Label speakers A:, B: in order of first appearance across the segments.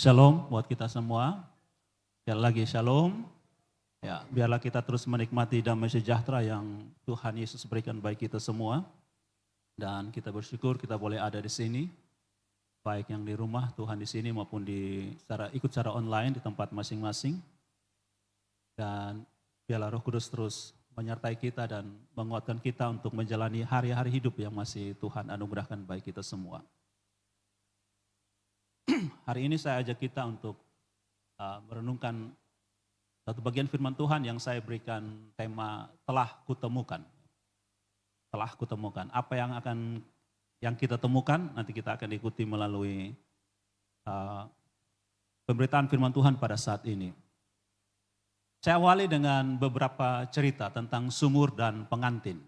A: Shalom buat kita semua. Sekali lagi shalom. Ya, biarlah kita terus menikmati damai sejahtera yang Tuhan Yesus berikan bagi kita semua. Dan kita bersyukur kita boleh ada di sini. Baik yang di rumah Tuhan di sini maupun ikut secara online di tempat masing-masing. Dan biarlah Roh Kudus terus menyertai kita dan menguatkan kita untuk menjalani hari-hari hidup yang masih Tuhan anugerahkan bagi kita semua. Hari ini saya ajak kita untuk merenungkan satu bagian firman Tuhan yang saya berikan tema telah kutemukan. Telah kutemukan. Apa yang kita temukan nanti kita akan ikuti melalui pemberitaan firman Tuhan pada saat ini. Saya awali dengan beberapa cerita tentang sumur dan pengantin.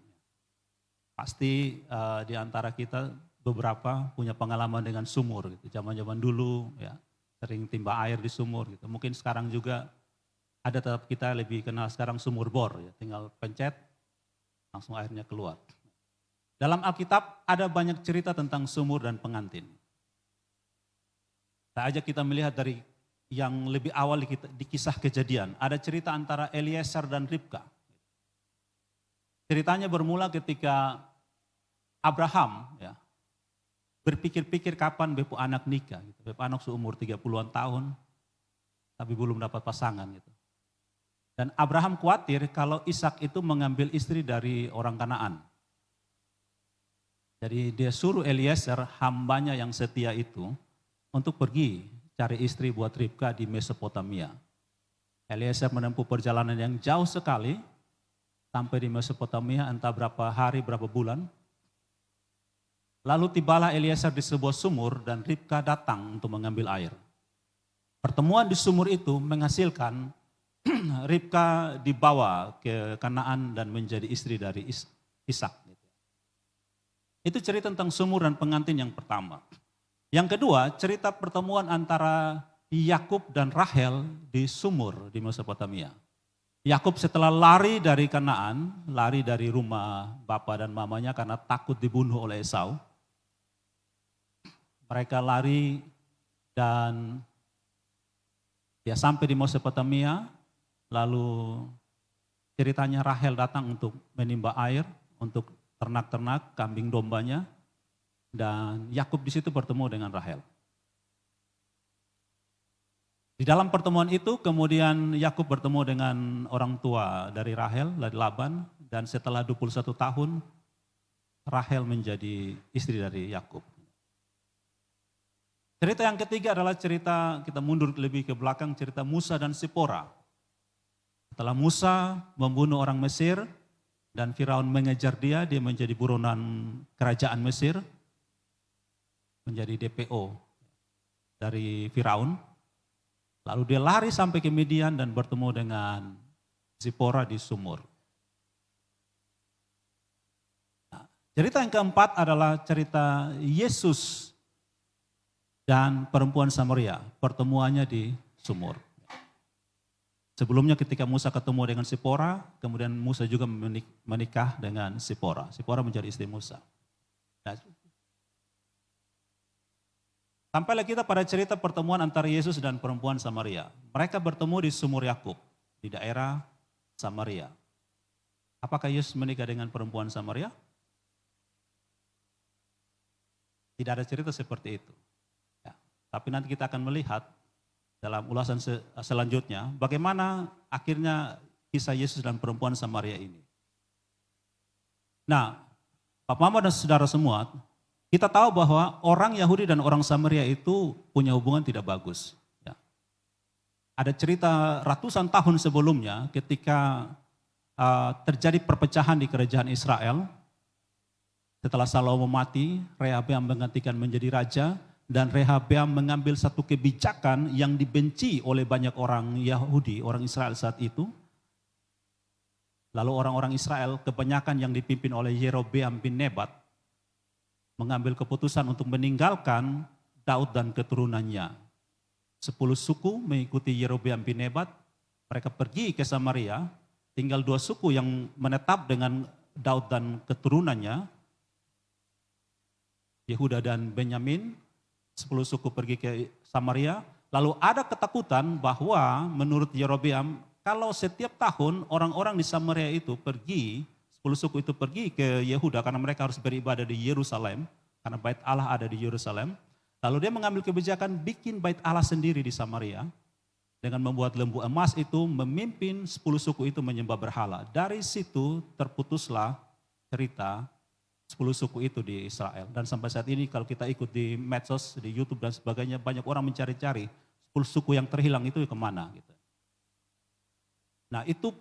A: Pasti di antara kita beberapa punya pengalaman dengan sumur gitu. Zaman-zaman dulu ya sering timba air di sumur gitu. Mungkin sekarang juga ada, tetap kita lebih kenal sekarang sumur bor ya. Tinggal pencet langsung airnya keluar. Dalam Alkitab ada banyak cerita tentang sumur dan pengantin. Saya ajak kita melihat dari yang lebih awal di kisah Kejadian. Ada cerita antara Eliezer dan Ribka. Ceritanya bermula ketika Abraham ya berpikir-pikir kapan bepu anak nikah. Gitu. Bepu anak seumur 30-an tahun, tapi belum dapat pasangan. Gitu. Dan Abraham khawatir kalau Ishak itu mengambil istri dari orang Kanaan. Jadi dia suruh Eliezer, hambanya yang setia itu, untuk pergi cari istri buat Ribka di Mesopotamia. Eliezer menempuh perjalanan yang jauh sekali, sampai di Mesopotamia entah berapa hari, berapa bulan. Lalu tibalah Eliezer di sebuah sumur dan Ribka datang untuk mengambil air. Pertemuan di sumur itu menghasilkan Ribka dibawa ke Kanaan dan menjadi istri dari Ishak. Itu cerita tentang sumur dan pengantin yang pertama. Yang kedua, cerita pertemuan antara Yakub dan Rahel di sumur di Mesopotamia. Yakub setelah lari dari Kanaan, lari dari rumah bapa dan mamanya karena takut dibunuh oleh Esau. Mereka lari dan dia sampai di Mesopotamia, lalu ceritanya Rahel datang untuk menimba air untuk ternak-ternak, kambing dombanya, dan Yakub di situ bertemu dengan Rahel. Di dalam pertemuan itu kemudian Yakub bertemu dengan orang tua dari Rahel, dari Laban, dan setelah 21 tahun Rahel menjadi istri dari Yakub. Cerita yang ketiga adalah cerita, kita mundur lebih ke belakang, cerita Musa dan Sipora. Setelah Musa membunuh orang Mesir dan Firaun mengejar dia menjadi buronan kerajaan Mesir, menjadi DPO dari Firaun. Lalu dia lari sampai ke Midian dan bertemu dengan Sipora di sumur. Nah, cerita yang keempat adalah cerita Yesus dan perempuan Samaria, pertemuannya di sumur. Sebelumnya ketika Musa ketemu dengan Sipora, kemudian Musa juga menikah dengan Sipora. Sipora menjadi istri Musa. Nah, sampailah kita pada cerita pertemuan antara Yesus dan perempuan Samaria. Mereka bertemu di sumur Yakub, di daerah Samaria. Apakah Yesus menikah dengan perempuan Samaria? Tidak ada cerita seperti itu. Tapi nanti kita akan melihat dalam ulasan selanjutnya bagaimana akhirnya kisah Yesus dan perempuan Samaria ini. Nah, Bapak Mama dan saudara semua, kita tahu bahwa orang Yahudi dan orang Samaria itu punya hubungan tidak bagus. Ya. Ada cerita ratusan tahun sebelumnya ketika terjadi perpecahan di kerajaan Israel. Setelah Salomo mati, Rehabeam menggantikan menjadi raja. Dan Rehabeam mengambil satu kebijakan yang dibenci oleh banyak orang Yahudi, orang Israel saat itu. Lalu orang-orang Israel kebanyakan yang dipimpin oleh Yerobeam bin Nebat mengambil keputusan untuk meninggalkan Daud dan keturunannya. 10 suku mengikuti Yerobeam bin Nebat, mereka pergi ke Samaria, tinggal 2 suku yang menetap dengan Daud dan keturunannya, Yehuda dan Benyamin. 10 suku pergi ke Samaria, Lalu ada ketakutan bahwa menurut Yerobeam, kalau setiap tahun orang-orang di Samaria itu pergi, 10 suku itu pergi ke Yehuda karena mereka harus beribadah di Yerusalem, karena bait Allah ada di Yerusalem. Lalu dia mengambil kebijakan bikin bait Allah sendiri di Samaria, dengan membuat lembu emas itu memimpin 10 suku itu menyembah berhala. Dari situ terputuslah cerita 10 suku itu di Israel. Dan sampai saat ini kalau kita ikut di medsos, di YouTube dan sebagainya, banyak orang mencari-cari 10 suku yang terhilang itu kemana. Gitu. Nah itu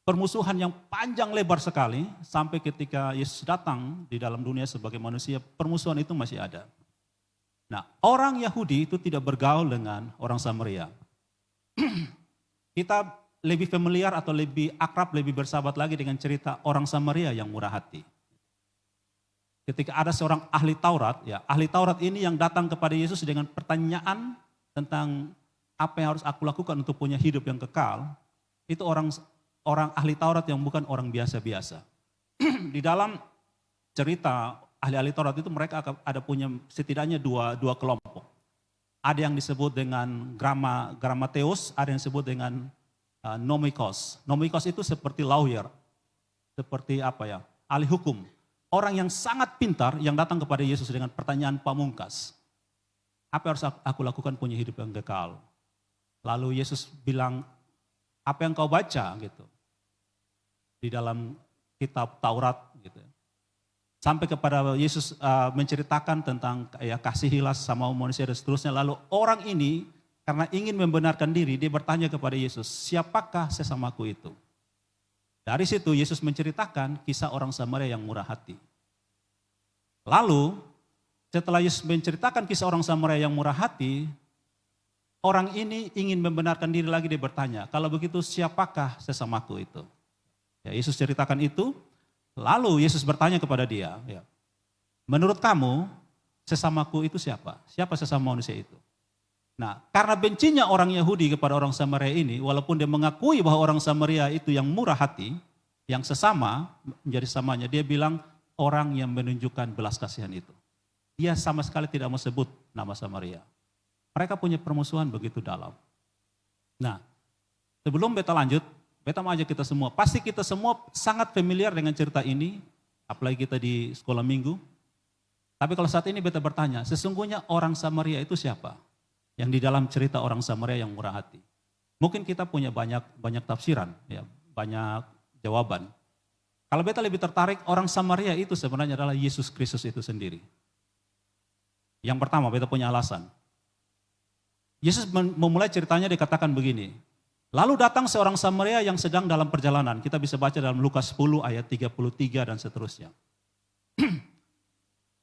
A: permusuhan yang panjang lebar sekali, sampai ketika Yesus datang di dalam dunia sebagai manusia, permusuhan itu masih ada. Nah orang Yahudi itu tidak bergaul dengan orang Samaria. Kita lebih familiar atau lebih akrab, lebih bersahabat lagi dengan cerita orang Samaria yang murah hati. Ketika ada seorang ahli Taurat, ya ahli Taurat ini yang datang kepada Yesus dengan pertanyaan tentang apa yang harus aku lakukan untuk punya hidup yang kekal, itu orang ahli Taurat yang bukan orang biasa-biasa. Di dalam cerita ahli-ahli Taurat itu mereka ada punya setidaknya dua kelompok. Ada yang disebut dengan grammateus, ada yang disebut dengan nomikos. Nomikos itu seperti lawyer, seperti ahli hukum. Orang yang sangat pintar yang datang kepada Yesus dengan pertanyaan pamungkas. Apa yang harus aku lakukan punya hidup yang kekal? Lalu Yesus bilang, apa yang kau baca gitu di dalam kitab Taurat gitu. Sampai kepada Yesus menceritakan tentang kasihilah sama manusia dan seterusnya. Lalu orang ini karena ingin membenarkan diri, dia bertanya kepada Yesus, siapakah sesamaku itu? Dari situ Yesus menceritakan kisah orang Samaria yang murah hati. Lalu setelah Yesus menceritakan kisah orang Samaria yang murah hati, orang ini ingin membenarkan diri lagi, dia bertanya, kalau begitu siapakah sesamaku itu? Ya, Yesus ceritakan itu, lalu Yesus bertanya kepada dia, ya, menurut kamu sesamaku itu siapa? Siapa sesama manusia itu? Nah, karena bencinya orang Yahudi kepada orang Samaria ini, walaupun dia mengakui bahwa orang Samaria itu yang murah hati, yang sesama, menjadi samanya, dia bilang orang yang menunjukkan belas kasihan itu. Dia sama sekali tidak mau sebut nama Samaria. Mereka punya permusuhan begitu dalam. Nah, sebelum beta lanjut, beta mau ajak kita semua. Pasti kita semua sangat familiar dengan cerita ini, apalagi kita di sekolah minggu. Tapi kalau saat ini beta bertanya, sesungguhnya orang Samaria itu siapa? Yang di dalam cerita orang Samaria yang murah hati. Mungkin kita punya banyak tafsiran, ya, banyak jawaban. Kalau beta lebih tertarik, orang Samaria itu sebenarnya adalah Yesus Kristus itu sendiri. Yang pertama, beta punya alasan. Yesus memulai ceritanya dikatakan begini. Lalu datang seorang Samaria yang sedang dalam perjalanan. Kita bisa baca dalam Lukas 10 ayat 33 dan seterusnya.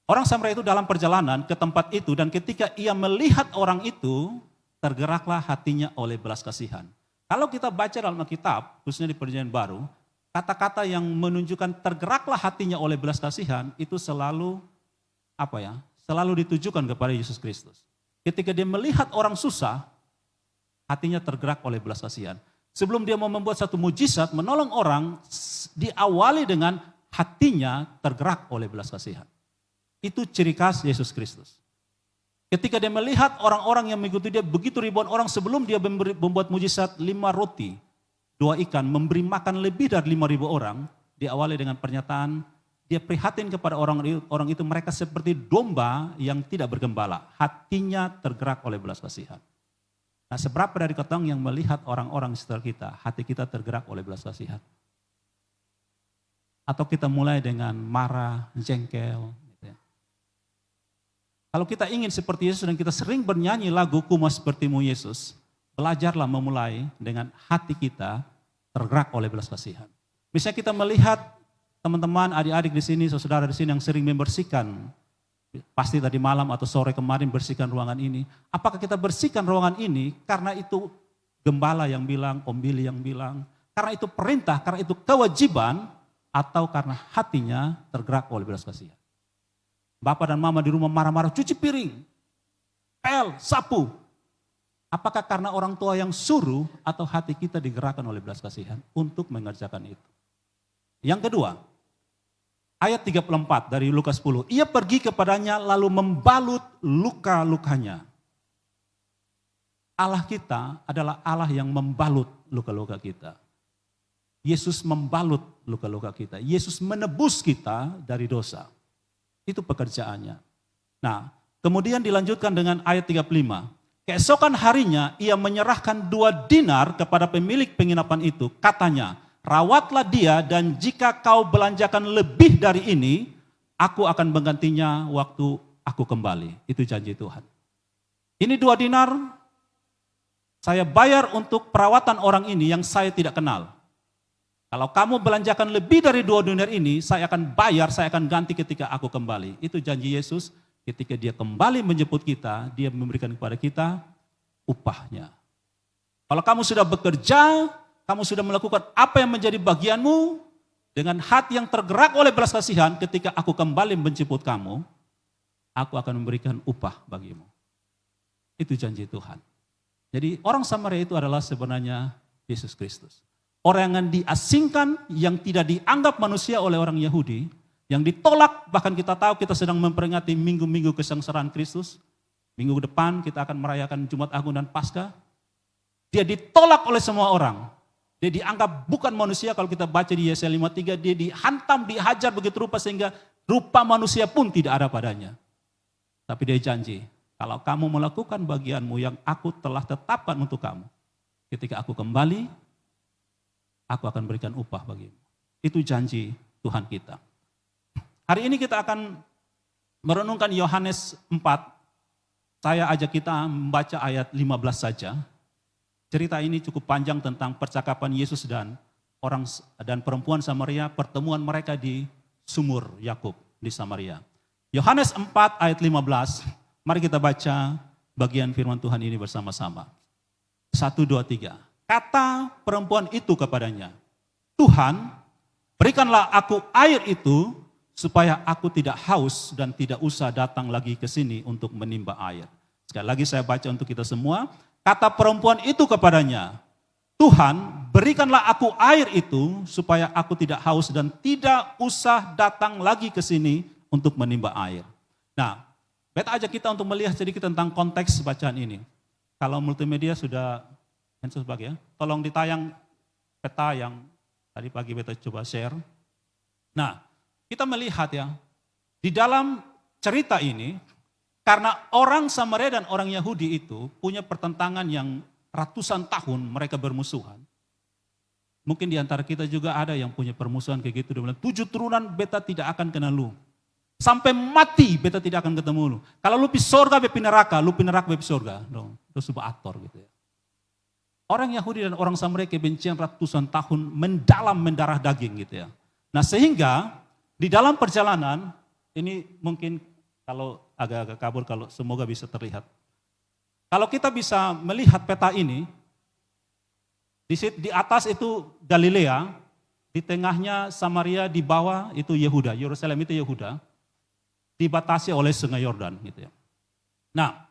A: Orang Samaria itu dalam perjalanan ke tempat itu dan ketika ia melihat orang itu, tergeraklah hatinya oleh belas kasihan. Kalau kita baca dalam Alkitab, khususnya di Perjanjian Baru, kata-kata yang menunjukkan tergeraklah hatinya oleh belas kasihan itu selalu selalu ditujukan kepada Yesus Kristus. Ketika dia melihat orang susah, hatinya tergerak oleh belas kasihan. Sebelum dia mau membuat satu mujizat, menolong orang, diawali dengan hatinya tergerak oleh belas kasihan. Itu ciri khas Yesus Kristus. Ketika dia melihat orang-orang yang mengikuti dia, begitu ribuan orang sebelum dia membuat mujizat 5 roti, 2 ikan, memberi makan lebih dari 5.000 orang, diawali dengan pernyataan, dia prihatin kepada orang itu, mereka seperti domba yang tidak bergembala. Hatinya tergerak oleh belas kasihan. Nah, seberapa dari ketong yang melihat orang-orang di sekitar kita, hati kita tergerak oleh belas kasihan? Atau kita mulai dengan marah, jengkel. Gitu ya. Kalau kita ingin seperti Yesus dan kita sering bernyanyi lagu Ku Mau Sepertimu Yesus, belajarlah memulai dengan hati kita tergerak oleh belas kasihan. Misalnya kita melihat teman-teman, adik-adik di sini, saudara di sini yang sering membersihkan, pasti tadi malam atau sore kemarin bersihkan ruangan ini. Apakah kita bersihkan ruangan ini karena itu gembala yang bilang, Om Billy yang bilang, karena itu perintah, karena itu kewajiban, atau karena hatinya tergerak oleh belas kasihan? Bapak dan mama di rumah marah-marah, cuci piring, pel, sapu. Apakah karena orang tua yang suruh atau hati kita digerakkan oleh belas kasihan untuk mengerjakan itu? Yang kedua, ayat 34 dari Lukas 10. Ia pergi kepadanya lalu membalut luka-lukanya. Allah kita adalah Allah yang membalut luka-luka kita. Yesus membalut luka-luka kita. Yesus menebus kita dari dosa. Itu pekerjaannya. Nah, kemudian dilanjutkan dengan ayat 35. Keesokan harinya ia menyerahkan 2 dinar kepada pemilik penginapan itu. Katanya, rawatlah dia dan jika kau belanjakan lebih dari ini, aku akan menggantinya waktu aku kembali. Itu janji Tuhan. Ini 2 dinar, saya bayar untuk perawatan orang ini yang saya tidak kenal. Kalau kamu belanjakan lebih dari 2 dinar ini, saya akan bayar, saya akan ganti ketika aku kembali. Itu janji Yesus. Ketika dia kembali menjemput kita, dia memberikan kepada kita upahnya. Kalau kamu sudah bekerja, kamu sudah melakukan apa yang menjadi bagianmu, dengan hati yang tergerak oleh belas kasihan, ketika aku kembali menjemput kamu, aku akan memberikan upah bagimu. Itu janji Tuhan. Jadi orang Samaria itu adalah sebenarnya Yesus Kristus. Orang yang diasingkan, yang tidak dianggap manusia oleh orang Yahudi, yang ditolak, bahkan kita tahu kita sedang memperingati minggu-minggu kesengsaraan Kristus. Minggu depan kita akan merayakan Jumat Agung dan Paskah. Dia ditolak oleh semua orang. Dia dianggap bukan manusia, kalau kita baca di Yesaya 53, dia dihantam, dihajar begitu rupa sehingga rupa manusia pun tidak ada padanya. Tapi dia janji, kalau kamu melakukan bagianmu yang aku telah tetapkan untuk kamu, ketika aku kembali, aku akan berikan upah bagimu. Itu janji Tuhan kita. Hari ini kita akan merenungkan Yohanes 4. Saya ajak kita membaca ayat 15 saja. Cerita ini cukup panjang tentang percakapan Yesus dan perempuan Samaria, pertemuan mereka di sumur Yakub di Samaria. Yohanes 4 ayat 15. Mari kita baca bagian firman Tuhan ini bersama-sama. 1, 2, 3. Kata perempuan itu kepadanya, Tuhan, berikanlah aku air itu, supaya aku tidak haus dan tidak usah datang lagi ke sini untuk menimba air. Sekali lagi saya baca untuk kita semua. Kata perempuan itu kepadanya, Tuhan, berikanlah aku air itu supaya aku tidak haus dan tidak usah datang lagi ke sini untuk menimba air. Nah, beta ajak kita untuk melihat sedikit tentang konteks bacaan ini. Kalau multimedia sudah ya, tolong ditayang peta yang tadi pagi beta coba share. Nah, kita melihat ya, di dalam cerita ini, karena orang Samaria dan orang Yahudi itu punya pertentangan yang ratusan tahun mereka bermusuhan. Mungkin di antara kita juga ada yang punya permusuhan kayak gitu. Dia bilang, 7 turunan beta tidak akan kenal lu. Sampai mati beta tidak akan ketemu lu. Kalau lu pergi surga, beta neraka, lu pergi neraka, beta surga. Itu sebuah aktor gitu ya. Orang Yahudi dan orang Samaria kebencian ratusan tahun mendalam mendarah daging gitu ya. Nah sehingga di dalam perjalanan, ini mungkin kalau agak-agak kabur, kalau semoga bisa terlihat. Kalau kita bisa melihat peta ini, di atas itu Galilea, di tengahnya Samaria, di bawah itu Yehuda, Yerusalem itu Yehuda, dibatasi oleh Sungai Yordan gitu ya. Nah,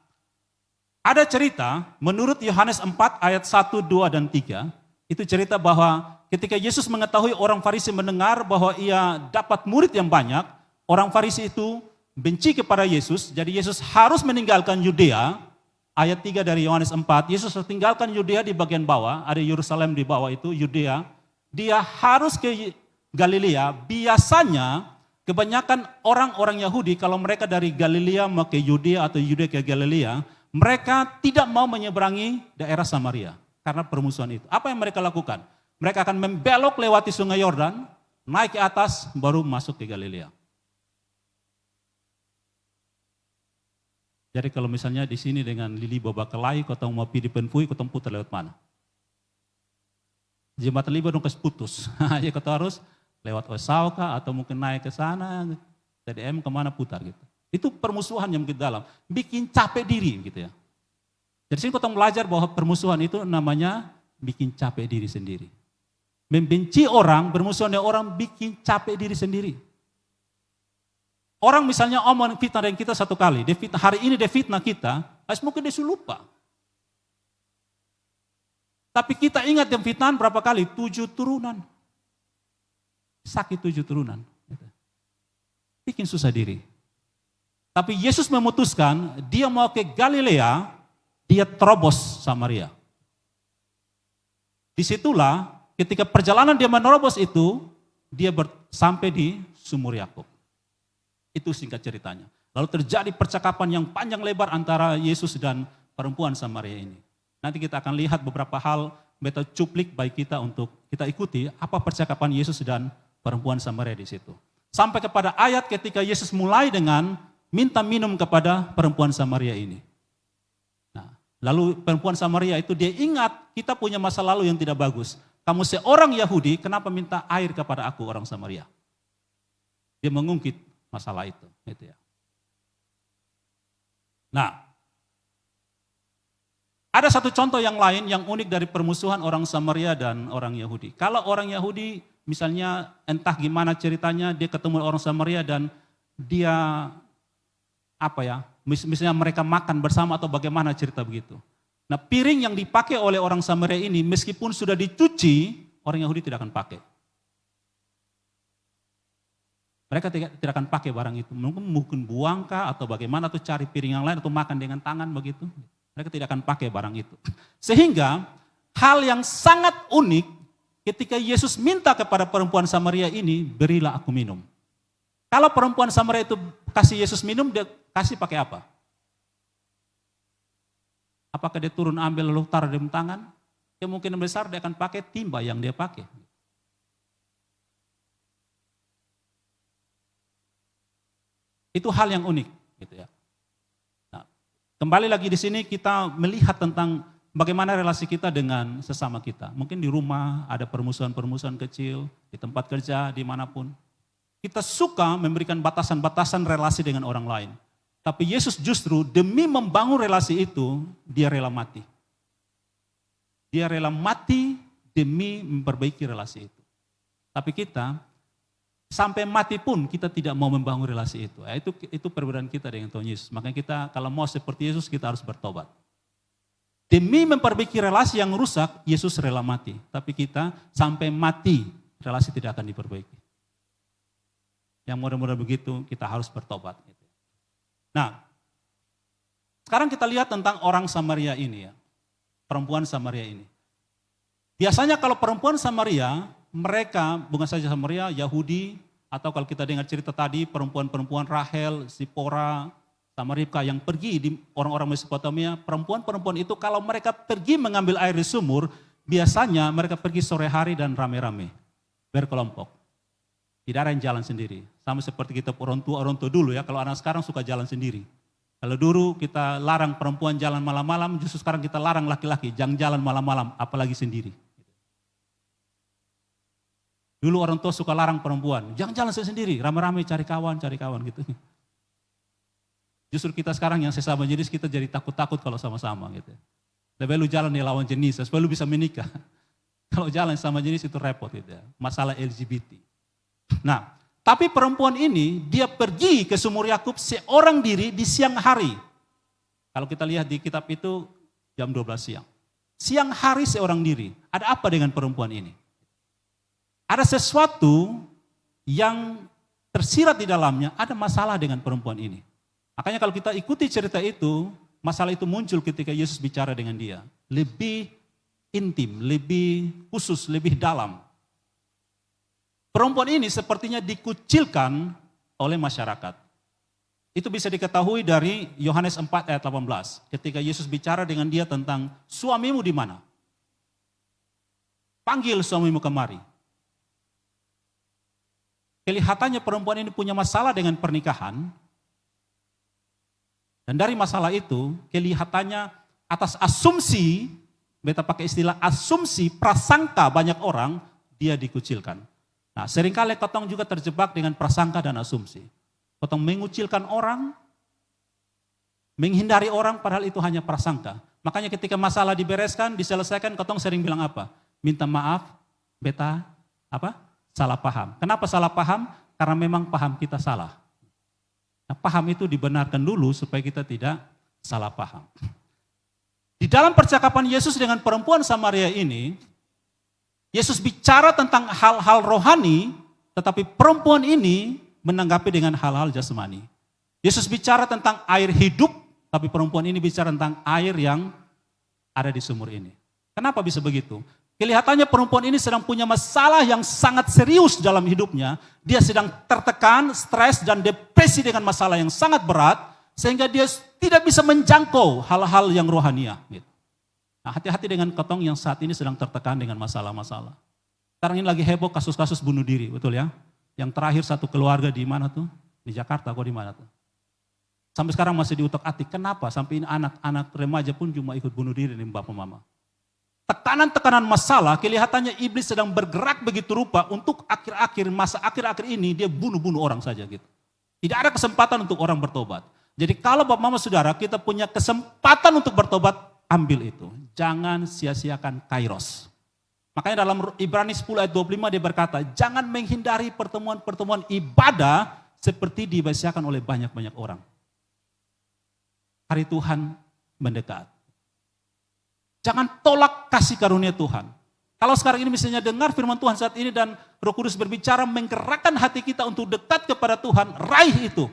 A: ada cerita menurut Yohanes 4 ayat 1, 2, dan 3, itu cerita bahwa ketika Yesus mengetahui orang Farisi mendengar bahwa ia dapat murid yang banyak, orang Farisi itu benci kepada Yesus, jadi Yesus harus meninggalkan Yudea. Ayat 3 dari Yohanes 4, Yesus tinggalkan Yudea di bagian bawah, ada Yerusalem di bawah itu, Yudea. Dia harus ke Galilea. Biasanya kebanyakan orang-orang Yahudi kalau mereka dari Galilea mau ke Yudea atau Yudea ke Galilea, mereka tidak mau menyeberangi daerah Samaria karena permusuhan itu. Apa yang mereka lakukan? Mereka akan membelok lewati Sungai Yordan, naik ke atas, baru masuk ke Galilea. Jadi kalau misalnya di sini dengan Lili Bobakelai, kau mau pergi di Penfui, kau putar lewat mana? Jembatan Liba dong putus. Jadi kau harus lewat Osauka atau mungkin naik ke sana, TDM kemana putar gitu. Itu permusuhan yang begitu dalam, bikin capek diri gitu ya. Dari sini kau belajar bahwa permusuhan itu namanya bikin capek diri sendiri. Membenci orang, bermusuhan dengan orang bikin capek diri sendiri. Orang misalnya omong fitnah dengan kita satu kali, hari ini dia fitnah kita, mungkin dia sudah lupa. Tapi kita ingat yang fitnah berapa kali? 7 turunan. Sakit 7 turunan. Bikin susah diri. Tapi Yesus memutuskan dia mau ke Galilea, dia terobos Samaria. Disitulah ketika perjalanan dia menerobos itu, dia sampai di sumur Yakub. Itu singkat ceritanya. Lalu terjadi percakapan yang panjang lebar antara Yesus dan perempuan Samaria ini. Nanti kita akan lihat beberapa hal, metode cuplik baik kita untuk kita ikuti apa percakapan Yesus dan perempuan Samaria di situ. Sampai kepada ayat ketika Yesus mulai dengan minta minum kepada perempuan Samaria ini. Nah, lalu perempuan Samaria itu dia ingat kita punya masa lalu yang tidak bagus. Kamu seorang Yahudi, kenapa minta air kepada aku orang Samaria? Dia mengungkit masalah itu, gitu ya. Nah, ada satu contoh yang lain yang unik dari permusuhan orang Samaria dan orang Yahudi. Kalau orang Yahudi misalnya entah gimana ceritanya dia ketemu orang Samaria dan dia misalnya mereka makan bersama atau bagaimana cerita begitu. Nah, piring yang dipakai oleh orang Samaria ini meskipun sudah dicuci, orang Yahudi tidak akan pakai. Mereka tidak akan pakai barang itu. Mungkin buangkah atau bagaimana atau cari piring yang lain atau makan dengan tangan begitu. Mereka tidak akan pakai barang itu. Sehingga hal yang sangat unik ketika Yesus minta kepada perempuan Samaria ini, berilah aku minum. Kalau perempuan Samaria itu kasih Yesus minum, dia kasih pakai apa? Apakah dia turun ambil lalu taruh di tangan? Kemungkinan besar dia akan pakai timba yang dia pakai. Itu hal yang unik, gitu ya. Nah, kembali lagi di sini kita melihat tentang bagaimana relasi kita dengan sesama kita. Mungkin di rumah ada permusuhan-permusuhan kecil, di tempat kerja, dimanapun. Kita suka memberikan batasan-batasan relasi dengan orang lain. Tapi Yesus justru demi membangun relasi itu, dia rela mati. Dia rela mati demi memperbaiki relasi itu. Tapi kita sampai mati pun kita tidak mau membangun relasi itu. Itu perbedaan kita dengan Tuhan Yesus. Makanya kita kalau mau seperti Yesus kita harus bertobat. Demi memperbaiki relasi yang rusak, Yesus rela mati. Tapi kita sampai mati relasi tidak akan diperbaiki. Yang mudah-mudahan begitu kita harus bertobat. Nah, sekarang kita lihat tentang orang Samaria ini ya. Perempuan Samaria ini. Biasanya kalau perempuan Samaria, mereka bukan saja Samaria, Yahudi, atau kalau kita dengar cerita tadi, perempuan-perempuan Rahel, Zipora, sama Ribka yang pergi di orang-orang Mesopotamia, perempuan-perempuan itu kalau mereka pergi mengambil air di sumur, biasanya mereka pergi sore hari dan rame-rame, berkelompok. Tidak ada yang jalan sendiri. Sama seperti kita orang tua dulu ya, kalau anak sekarang suka jalan sendiri. Kalau dulu kita larang perempuan jalan malam-malam, justru sekarang kita larang laki-laki, jangan jalan malam-malam, apalagi sendiri. Dulu orang tua suka larang perempuan, jangan jalan sendiri, rame-rame cari kawan gitu. Justru kita sekarang yang sesama jenis kita jadi takut-takut kalau sama-sama gitu. Lebih lu jalan ya lawan jenis, supaya lu bisa menikah. Kalau jalan sama jenis itu repot gitu ya, masalah LGBT. Nah, tapi perempuan ini dia pergi ke sumur Yakub seorang diri di siang hari. Kalau kita lihat di kitab itu jam 12 siang. Siang hari seorang diri. Ada apa dengan perempuan ini? Ada sesuatu yang tersirat di dalamnya, ada masalah dengan perempuan ini. Makanya kalau kita ikuti cerita itu, masalah itu muncul ketika Yesus bicara dengan dia. Lebih intim, lebih khusus, lebih dalam. Perempuan ini sepertinya dikucilkan oleh masyarakat. Itu bisa diketahui dari Yohanes 4 ayat 18. Ketika Yesus bicara dengan dia tentang suamimu di mana? Panggil suamimu kemari. Kelihatannya perempuan ini punya masalah dengan pernikahan. Dan dari masalah itu, kelihatannya atas asumsi, beta pakai istilah asumsi, prasangka banyak orang, dia dikucilkan. Nah, seringkali kotong juga terjebak dengan prasangka dan asumsi. Kotong mengucilkan orang, menghindari orang, padahal itu hanya prasangka. Makanya ketika masalah dibereskan, diselesaikan, kotong sering bilang apa? Minta maaf, beta salah paham. Kenapa salah paham? Karena memang paham kita salah. Nah, paham itu dibenarkan dulu supaya kita tidak salah paham. Di dalam percakapan Yesus dengan perempuan Samaria ini, Yesus bicara tentang hal-hal rohani, tetapi perempuan ini menanggapi dengan hal-hal jasmani. Yesus bicara tentang air hidup, tapi perempuan ini bicara tentang air yang ada di sumur ini. Kenapa bisa begitu? Kelihatannya perempuan ini sedang punya masalah yang sangat serius dalam hidupnya. Dia sedang tertekan, stres, dan depresi dengan masalah yang sangat berat, sehingga dia tidak bisa menjangkau hal-hal yang rohania. Gitu. Nah, hati-hati dengan ketong yang saat ini sedang tertekan dengan masalah-masalah. Sekarang ini lagi heboh kasus-kasus bunuh diri, betul ya? Yang terakhir satu keluarga di mana tuh? Di Jakarta, kok di mana tuh? Sampai sekarang masih diutak-atik. Kenapa? Sampai ini anak-anak remaja pun cuma ikut bunuh diri nih bapak mama. Tekanan-tekanan masalah, kelihatannya iblis sedang bergerak begitu rupa untuk masa akhir-akhir ini dia bunuh-bunuh orang saja gitu. Tidak ada kesempatan untuk orang bertobat. Jadi kalau bapak mama saudara kita punya kesempatan untuk bertobat, ambil itu. Jangan sia-siakan kairos. Makanya dalam Ibrani 10 ayat 25 dia berkata, jangan menghindari pertemuan-pertemuan ibadah seperti dibiasakan oleh banyak-banyak orang. Hari Tuhan mendekat. Jangan tolak kasih karunia Tuhan. Kalau sekarang ini misalnya dengar firman Tuhan saat ini dan Roh Kudus berbicara menggerakkan hati kita untuk dekat kepada Tuhan, raih itu.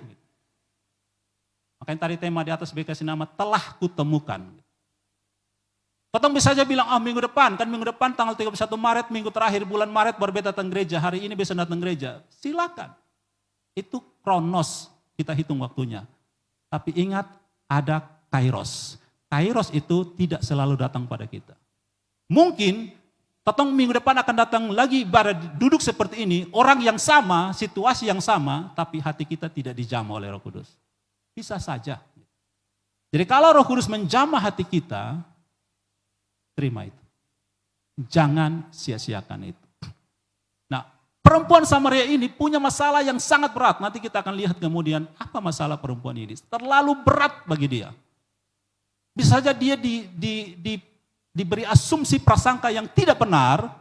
A: Makanya tadi tema di atas dikasih nama telah kutemukan. Potong bisa saja bilang, minggu depan tanggal 31 Maret, minggu terakhir bulan Maret baru beta datang gereja, hari ini bisa datang gereja. Silakan. Itu kronos, kita hitung waktunya. Tapi ingat, ada kairos. Kairos itu tidak selalu datang pada kita. Mungkin, potong minggu depan akan datang lagi ibadah duduk seperti ini, orang yang sama, situasi yang sama, tapi hati kita tidak dijamah oleh Roh Kudus. Bisa saja. Jadi kalau Roh Kudus menjamah hati kita, terima itu. Jangan sia-siakan itu. Nah, perempuan Samaria ini punya masalah yang sangat berat. Nanti kita akan lihat kemudian apa masalah perempuan ini. Terlalu berat bagi dia. Bisa saja dia diberi asumsi prasangka yang tidak benar.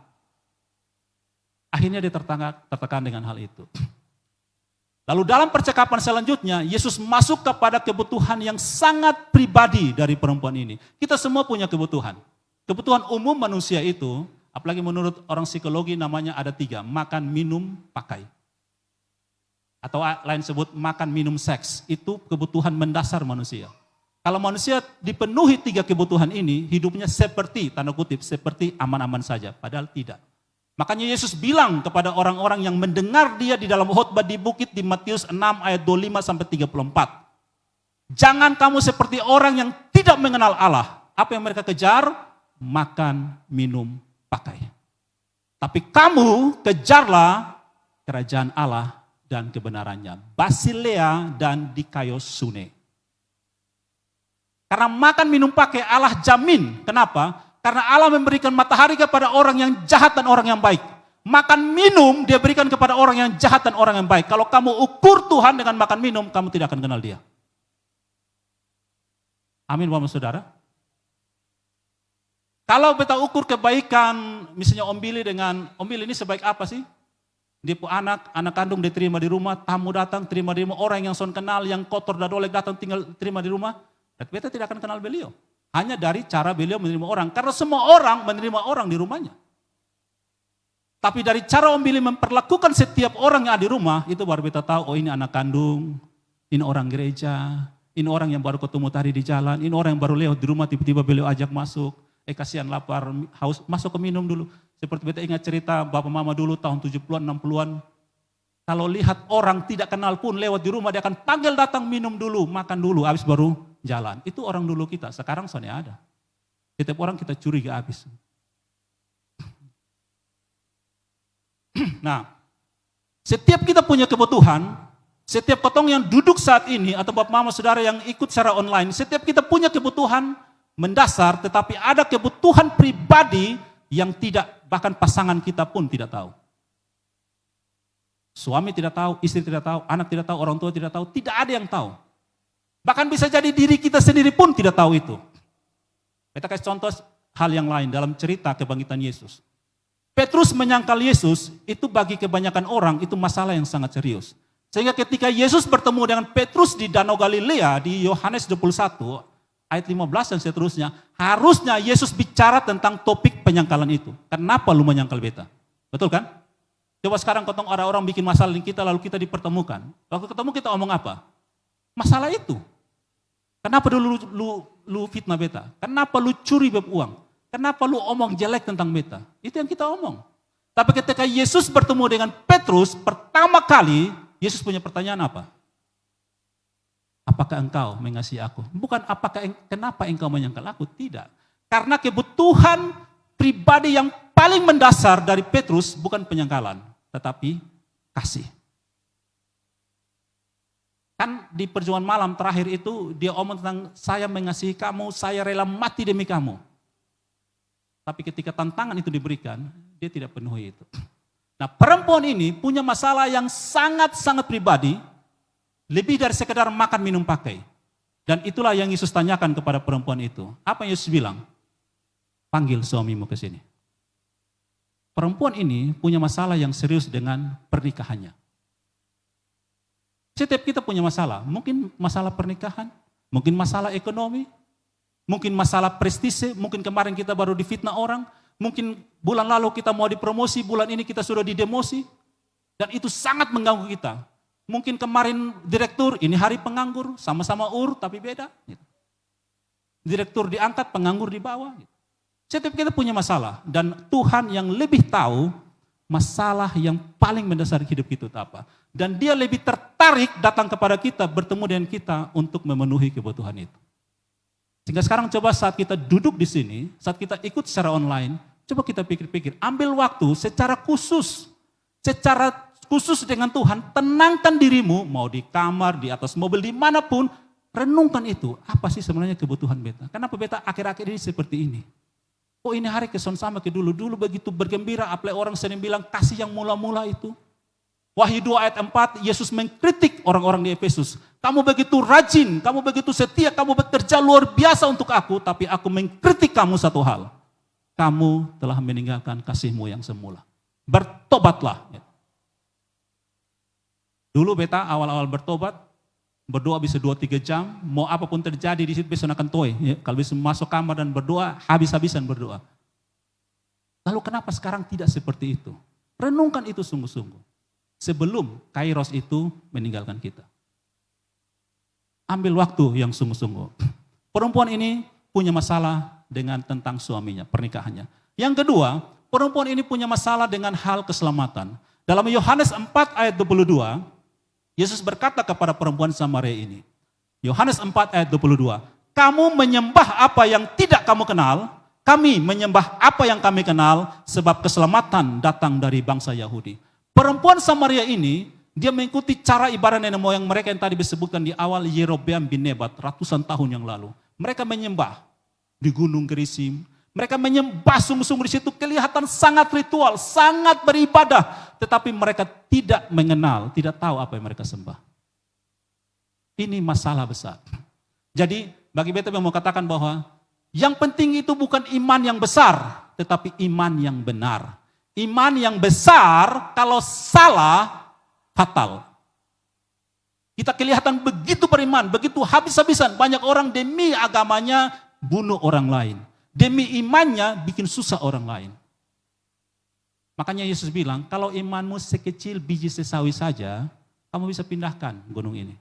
A: Akhirnya dia tertekan dengan hal itu. Lalu dalam percakapan selanjutnya, Yesus masuk kepada kebutuhan yang sangat pribadi dari perempuan ini. Kita semua punya kebutuhan. Kebutuhan umum manusia itu, apalagi menurut orang psikologi namanya ada 3, makan, minum, pakai. Atau lain sebut makan, minum, seks, itu kebutuhan mendasar manusia. Kalau manusia dipenuhi 3 kebutuhan ini, hidupnya seperti, tanda kutip, seperti aman-aman saja, padahal tidak. Makanya Yesus bilang kepada orang-orang yang mendengar dia di dalam khotbah di bukit di Matius 6 ayat 25-34. Jangan kamu seperti orang yang tidak mengenal Allah. Apa yang mereka kejar? Makan, minum, pakai. Tapi kamu kejarlah kerajaan Allah dan kebenarannya. Basilea dan dikaiosune. Karena makan, minum, pakai Allah jamin. Kenapa? Karena Allah memberikan matahari kepada orang yang jahat dan orang yang baik. Makan, minum dia berikan kepada orang yang jahat dan orang yang baik. Kalau kamu ukur Tuhan dengan makan, minum, kamu tidak akan kenal dia. Amin, Bapak Saudara. Kalau kita ukur kebaikan, misalnya Om Billy ini sebaik apa sih? Dia anak kandung diterima di rumah, tamu datang terima di rumah, orang yang son kenal, yang kotor dan dolek datang tinggal terima di rumah. Dan kita tidak akan kenal beliau. Hanya dari cara beliau menerima orang. Karena semua orang menerima orang di rumahnya. Tapi dari cara Om Billy memperlakukan setiap orang yang ada di rumah, itu baru kita tahu, oh ini anak kandung, ini orang gereja, ini orang yang baru ketemu tadi di jalan, ini orang yang baru lewat di rumah, tiba-tiba beliau ajak masuk. Kasihan lapar, haus, masuk ke minum dulu. Seperti kita ingat cerita bapak mama dulu tahun 70-an, 60-an. Kalau lihat orang tidak kenal pun lewat di rumah, dia akan panggil datang minum dulu, makan dulu, habis baru jalan. Itu orang dulu kita, sekarang soalnya ada. Setiap orang kita curiga habis. Nah, setiap kita punya kebutuhan, setiap potong yang duduk saat ini, atau bapak mama saudara yang ikut secara online, setiap kita punya kebutuhan mendasar, tetapi ada kebutuhan pribadi yang tidak, bahkan pasangan kita pun tidak tahu. Suami tidak tahu, istri tidak tahu, anak tidak tahu, orang tua tidak tahu, tidak ada yang tahu. Bahkan bisa jadi diri kita sendiri pun tidak tahu itu. Kita kasih contoh hal yang lain dalam cerita kebangkitan Yesus. Petrus menyangkal Yesus, itu bagi kebanyakan orang itu masalah yang sangat serius. Sehingga ketika Yesus bertemu dengan Petrus di Danau Galilea, di Yohanes 21, ayat 15 dan seterusnya, harusnya Yesus bicara tentang topik penyangkalan itu. Kenapa lu menyangkal beta? Betul kan? Coba sekarang ketemu ada orang bikin masalah di kita lalu kita dipertemukan. Waktu ketemu kita omong apa? Masalah itu. Kenapa dulu lu fitnah beta? Kenapa lu curi beb uang? Kenapa lu omong jelek tentang beta? Itu yang kita omong. Tapi ketika Yesus bertemu dengan Petrus, pertama kali Yesus punya pertanyaan apa? Apakah engkau mengasihi aku? Bukan kenapa engkau menyangkal aku? Tidak. Karena kebutuhan pribadi yang paling mendasar dari Petrus bukan penyangkalan, tetapi kasih. Kan di perjuangan malam terakhir itu dia omong tentang saya mengasihi kamu, saya rela mati demi kamu. Tapi ketika tantangan itu diberikan, dia tidak penuhi itu. Nah, perempuan ini punya masalah yang sangat-sangat pribadi, lebih dari sekedar makan, minum, pakai. Dan itulah yang Yesus tanyakan kepada perempuan itu. Apa yang Yesus bilang? Panggil suamimu ke sini. Perempuan ini punya masalah yang serius dengan pernikahannya. Setiap kita punya masalah, mungkin masalah pernikahan, mungkin masalah ekonomi, mungkin masalah prestise, mungkin kemarin kita baru difitnah orang, mungkin bulan lalu kita mau dipromosi, bulan ini kita sudah didemosi, dan itu sangat mengganggu kita. Mungkin kemarin direktur, ini hari penganggur, sama-sama tapi beda. Direktur diangkat, penganggur di bawah. Setiap kita punya masalah, dan Tuhan yang lebih tahu masalah yang paling mendasar hidup kita itu apa. Dan dia lebih tertarik datang kepada kita, bertemu dengan kita untuk memenuhi kebutuhan itu. Sehingga sekarang coba saat kita duduk di sini, saat kita ikut secara online, coba kita pikir-pikir, ambil waktu secara khusus dengan Tuhan, tenangkan dirimu, mau di kamar, di atas mobil, dimanapun, renungkan itu. Apa sih sebenarnya kebutuhan beta? Kenapa beta akhir-akhir ini seperti ini? Oh ini hari keson sama ke dulu begitu bergembira, apalagi orang sering bilang kasih yang mula-mula itu. Wahyu 2 ayat 4, Yesus mengkritik orang-orang di Efesus. Kamu begitu rajin, kamu begitu setia, kamu bekerja luar biasa untuk aku, tapi aku mengkritik kamu satu hal. Kamu telah meninggalkan kasihmu yang semula. Bertobatlah. Dulu beta awal-awal bertobat, berdoa bisa 2-3 jam, mau apapun terjadi di situ besok akan toy. Ya, kalau bisa masuk kamar dan berdoa, habis-habisan berdoa. Lalu kenapa sekarang tidak seperti itu? Renungkan itu sungguh-sungguh. Sebelum Kairos itu meninggalkan kita. Ambil waktu yang sungguh-sungguh. Perempuan ini punya masalah dengan tentang suaminya, pernikahannya. Yang kedua, perempuan ini punya masalah dengan hal keselamatan. Dalam Yohanes 4 ayat 22, Yesus berkata kepada perempuan Samaria ini. Yohanes 4 ayat 22, kamu menyembah apa yang tidak kamu kenal, kami menyembah apa yang kami kenal, sebab keselamatan datang dari bangsa Yahudi. Perempuan Samaria ini, dia mengikuti cara ibadah nenek moyang mereka yang tadi disebutkan di awal, Yerobeam bin Nebat, ratusan tahun yang lalu. Mereka menyembah di Gunung Gerizim. Mereka menyembah sungguh-sungguh di situ, kelihatan sangat ritual, sangat beribadah. Tetapi mereka tidak mengenal, tidak tahu apa yang mereka sembah. Ini masalah besar. Jadi bagi beta yang mau katakan bahwa yang penting itu bukan iman yang besar, tetapi iman yang benar. Iman yang besar kalau salah, fatal. Kita kelihatan begitu beriman, begitu habis-habisan. Banyak orang demi agamanya bunuh orang lain. Demi imannya bikin susah orang lain. Makanya Yesus bilang, kalau imanmu sekecil biji sesawi saja, kamu bisa pindahkan gunung ini.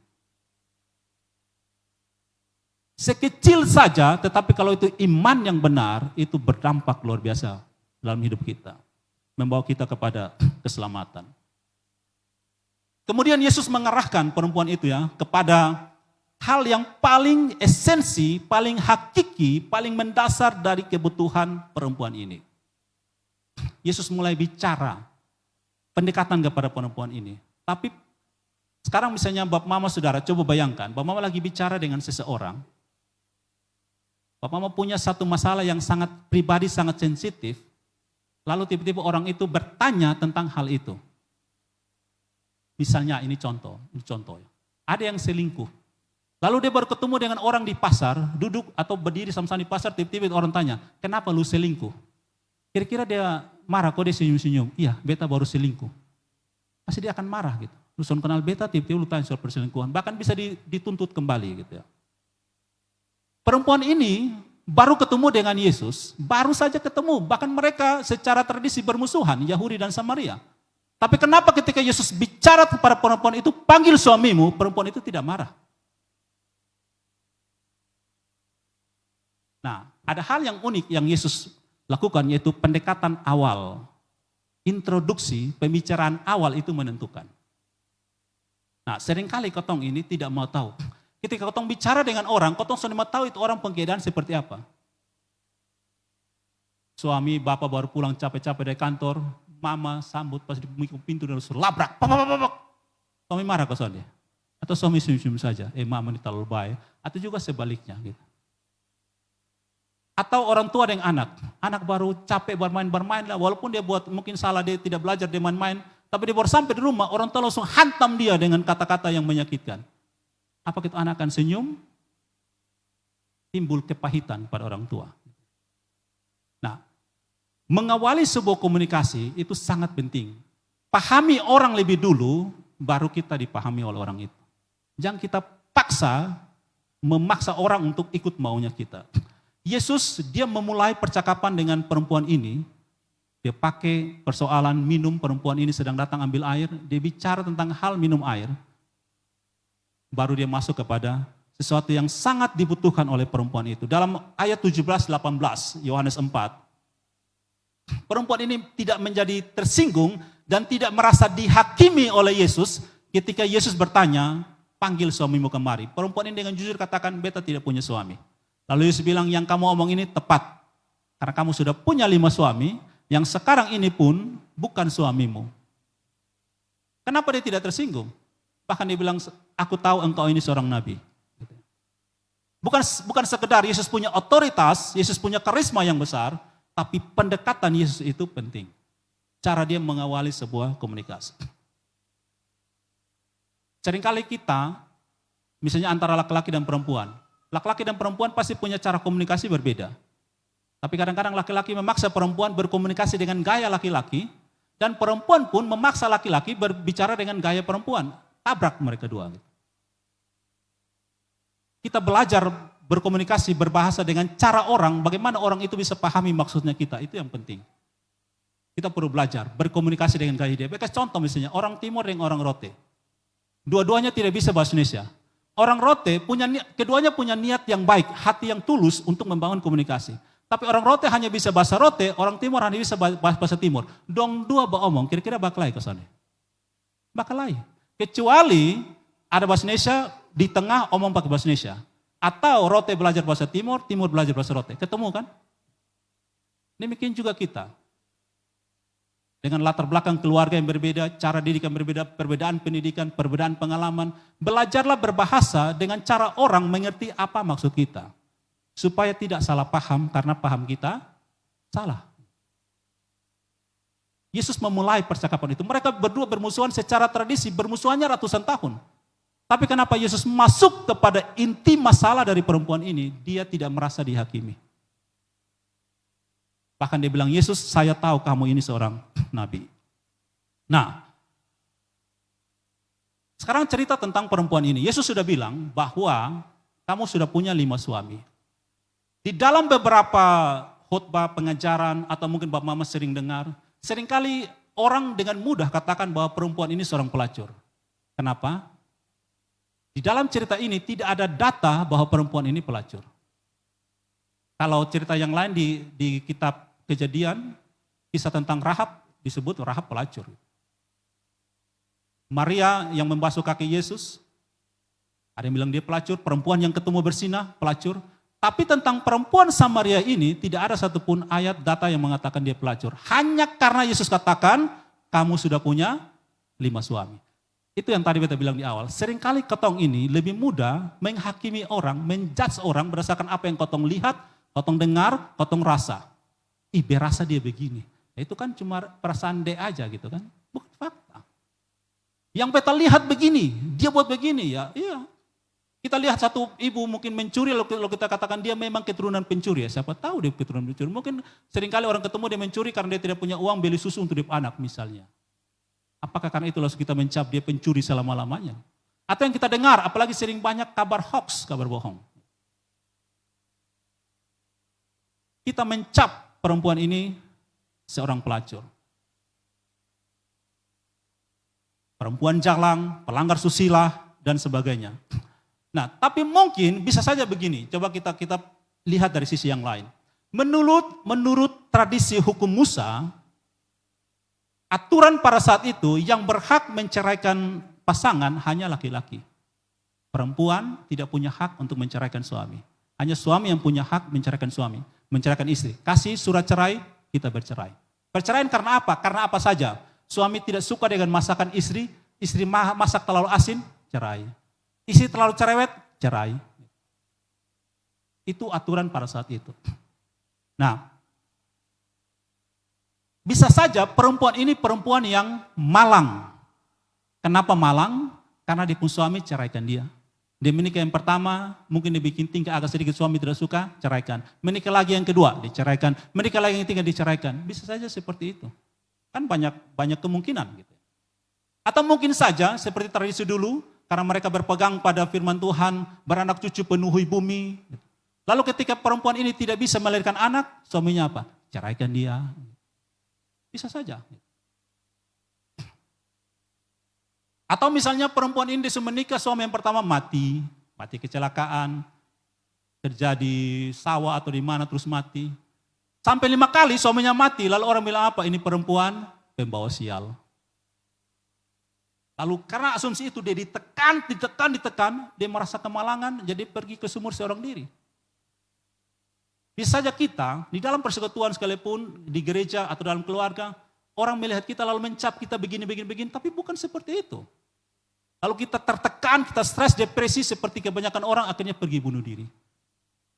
A: Sekecil saja, tetapi kalau itu iman yang benar, itu berdampak luar biasa dalam hidup kita. Membawa kita kepada keselamatan. Kemudian Yesus mengarahkan perempuan itu ya kepada hal yang paling esensi, paling hakiki, paling mendasar dari kebutuhan perempuan ini. Yesus mulai bicara pendekatan kepada perempuan ini. Tapi sekarang misalnya Bapak Mama Saudara, coba bayangkan, Bapak Mama lagi bicara dengan seseorang. Bapak Mama punya satu masalah yang sangat pribadi, sangat sensitif. Lalu tiba-tiba orang itu bertanya tentang hal itu. Misalnya ini contoh. Ada yang selingkuh. Lalu dia baru ketemu dengan orang di pasar, duduk atau berdiri sama-sama di pasar, tiba-tiba orang tanya, kenapa lu selingkuh? Kira-kira dia marah, kok dia senyum-senyum? Iya, beta baru selingkuh. Pasti dia akan marah gitu. Lu sudah kenal beta, tiba-tiba lu tanya soal perselingkuhan. Bahkan bisa dituntut kembali gitu ya. Perempuan ini baru ketemu dengan Yesus, baru saja ketemu. Bahkan mereka secara tradisi bermusuhan, Yahudi dan Samaria. Tapi kenapa ketika Yesus bicara kepada perempuan itu, panggil suamimu, perempuan itu tidak marah. Nah, ada hal yang unik yang Yesus lakukan, yaitu pendekatan awal. Introduksi, pembicaraan awal itu menentukan. Nah, seringkali kotong ini tidak mau tahu. Ketika kotong bicara dengan orang, kotong sudah mau tahu itu orang pengkeadaan seperti apa. Suami, bapak baru pulang capek-capek dari kantor, mama sambut pas di pintu dan suruh labrak. Suami marah ke dia. Atau suami senyum-senyum saja, mama ini terlalu baik. Atau juga sebaliknya gitu. Atau orang tua dengan anak baru capek bermain lah, walaupun dia buat mungkin salah, dia tidak belajar, dia main-main, tapi dia baru sampai di rumah, orang tua langsung hantam dia dengan kata-kata yang menyakitkan. Apa itu anak akan senyum? Timbul kepahitan pada orang tua. Nah, mengawali sebuah komunikasi itu sangat penting. Pahami orang lebih dulu, baru kita dipahami oleh orang itu. Jangan kita memaksa orang untuk ikut maunya kita. Yesus, dia memulai percakapan dengan perempuan ini. Dia pakai persoalan minum, perempuan ini sedang datang ambil air. Dia bicara tentang hal minum air. Baru dia masuk kepada sesuatu yang sangat dibutuhkan oleh perempuan itu. Dalam ayat 17-18, Yohanes 4. Perempuan ini tidak menjadi tersinggung dan tidak merasa dihakimi oleh Yesus. Ketika Yesus bertanya, panggil suamimu kemari. Perempuan ini dengan jujur katakan, beta tidak punya suami. Lalu Yesus bilang, yang kamu omong ini tepat. Karena kamu sudah punya 5 suami, yang sekarang ini pun bukan suamimu. Kenapa dia tidak tersinggung? Bahkan dia bilang, aku tahu engkau ini seorang nabi. Bukan sekedar Yesus punya otoritas, Yesus punya karisma yang besar, tapi pendekatan Yesus itu penting. Cara dia mengawali sebuah komunikasi. Seringkali kita, misalnya antara laki-laki dan perempuan, laki-laki dan perempuan pasti punya cara komunikasi berbeda. Tapi kadang-kadang laki-laki memaksa perempuan berkomunikasi dengan gaya laki-laki, dan perempuan pun memaksa laki-laki berbicara dengan gaya perempuan. Tabrak mereka dua. Kita belajar berkomunikasi, berbahasa dengan cara orang, bagaimana orang itu bisa pahami maksudnya kita, itu yang penting. Kita perlu belajar berkomunikasi dengan gaya dia. Bekas contoh misalnya, orang Timur dengan orang Rote. Dua-duanya tidak bisa bahasa Indonesia. Orang Rote, keduanya punya niat yang baik, hati yang tulus untuk membangun komunikasi. Tapi orang Rote hanya bisa bahasa Rote, orang Timur hanya bisa bahasa Timur. Dong dua omong, kira-kira bakalai ke sana. Bakalai. Kecuali ada bahasa Indonesia, di tengah omong pakai bahasa Indonesia. Atau Rote belajar bahasa Timur, Timur belajar bahasa Rote. Ketemu kan? Demikian juga kita. Dengan latar belakang keluarga yang berbeda, cara didik yang berbeda, perbedaan pendidikan, perbedaan pengalaman. Belajarlah berbahasa dengan cara orang mengerti apa maksud kita. Supaya tidak salah paham karena paham kita salah. Yesus memulai percakapan itu. Mereka berdua bermusuhan secara tradisi, bermusuhannya ratusan tahun. Tapi kenapa Yesus masuk kepada inti masalah dari perempuan ini, dia tidak merasa dihakimi. Bahkan dia bilang, Yesus, saya tahu kamu ini seorang nabi. Nah, sekarang cerita tentang perempuan ini. Yesus sudah bilang bahwa kamu sudah punya 5 suami. Di dalam beberapa khotbah pengajaran atau mungkin Bapak Mama sering dengar, seringkali orang dengan mudah katakan bahwa perempuan ini seorang pelacur. Kenapa? Di dalam cerita ini tidak ada data bahwa perempuan ini pelacur. Kalau cerita yang lain di kitab Kejadian, kisah tentang Rahab disebut Rahab pelacur. Maria yang membasuh kaki Yesus, ada yang bilang dia pelacur, perempuan yang ketemu bersinah, pelacur. Tapi tentang perempuan Samaria ini tidak ada satupun ayat data yang mengatakan dia pelacur. Hanya karena Yesus katakan, kamu sudah punya 5 suami. Itu yang tadi kita bilang di awal. Seringkali kotong ini lebih mudah menghakimi orang, menjudge orang berdasarkan apa yang kotong lihat, kotong dengar, kotong rasa. Berasa dia begini. Itu kan cuma perasaan dia aja gitu kan. Bukan fakta. Yang beta lihat begini, dia buat begini ya. Iya. Kita lihat satu ibu mungkin mencuri, lalu kita katakan dia memang keturunan pencuri ya. Siapa tahu dia keturunan pencuri. Mungkin seringkali orang ketemu dia mencuri karena dia tidak punya uang beli susu untuk dia anak misalnya. Apakah karena itu lalu kita mencap dia pencuri selama-lamanya? Atau yang kita dengar, apalagi sering banyak kabar hoax, kabar bohong. Kita mencap perempuan ini seorang pelacur. Perempuan jalang, pelanggar susila, dan sebagainya. Nah, tapi mungkin bisa saja begini. Coba kita lihat dari sisi yang lain. Menurut tradisi hukum Musa, aturan pada saat itu yang berhak menceraikan pasangan hanya laki-laki. Perempuan tidak punya hak untuk menceraikan suami. Hanya suami yang punya hak menceraikan suami, menceraikan istri. Kasih surat cerai, kita bercerai. Perceraian karena apa? Karena apa saja. Suami tidak suka dengan masakan istri masak terlalu asin, cerai. Istri terlalu cerewet, cerai. Itu aturan pada saat itu. Nah, bisa saja perempuan ini perempuan yang malang. Kenapa malang? Karena dia pun suami ceraikan dia. Dia menikah yang pertama, mungkin dia bikin tingkah agak sedikit suami tidak suka, ceraikan. Menikah lagi yang kedua, diceraikan. Menikah lagi yang ketiga, diceraikan. Bisa saja seperti itu. Kan banyak kemungkinan gitu. Atau mungkin saja seperti tradisi dulu, karena mereka berpegang pada firman Tuhan, beranak cucu penuhi bumi. Lalu ketika perempuan ini tidak bisa melahirkan anak, suaminya apa? Ceraikan dia. Bisa saja. Atau misalnya perempuan ini disuruh menikah, suami yang pertama mati kecelakaan, kerja di sawah atau di mana terus mati. Sampai 5 kali suaminya mati, lalu orang bilang apa? Ini perempuan pembawa sial. Lalu karena asumsi itu dia ditekan, dia merasa kemalangan, jadi pergi ke sumur seorang diri. Bisa saja kita, di dalam persekutuan sekalipun, di gereja atau dalam keluarga, orang melihat kita lalu mencap kita begini, tapi bukan seperti itu. Lalu kita tertekan, kita stres, depresi seperti kebanyakan orang akhirnya pergi bunuh diri.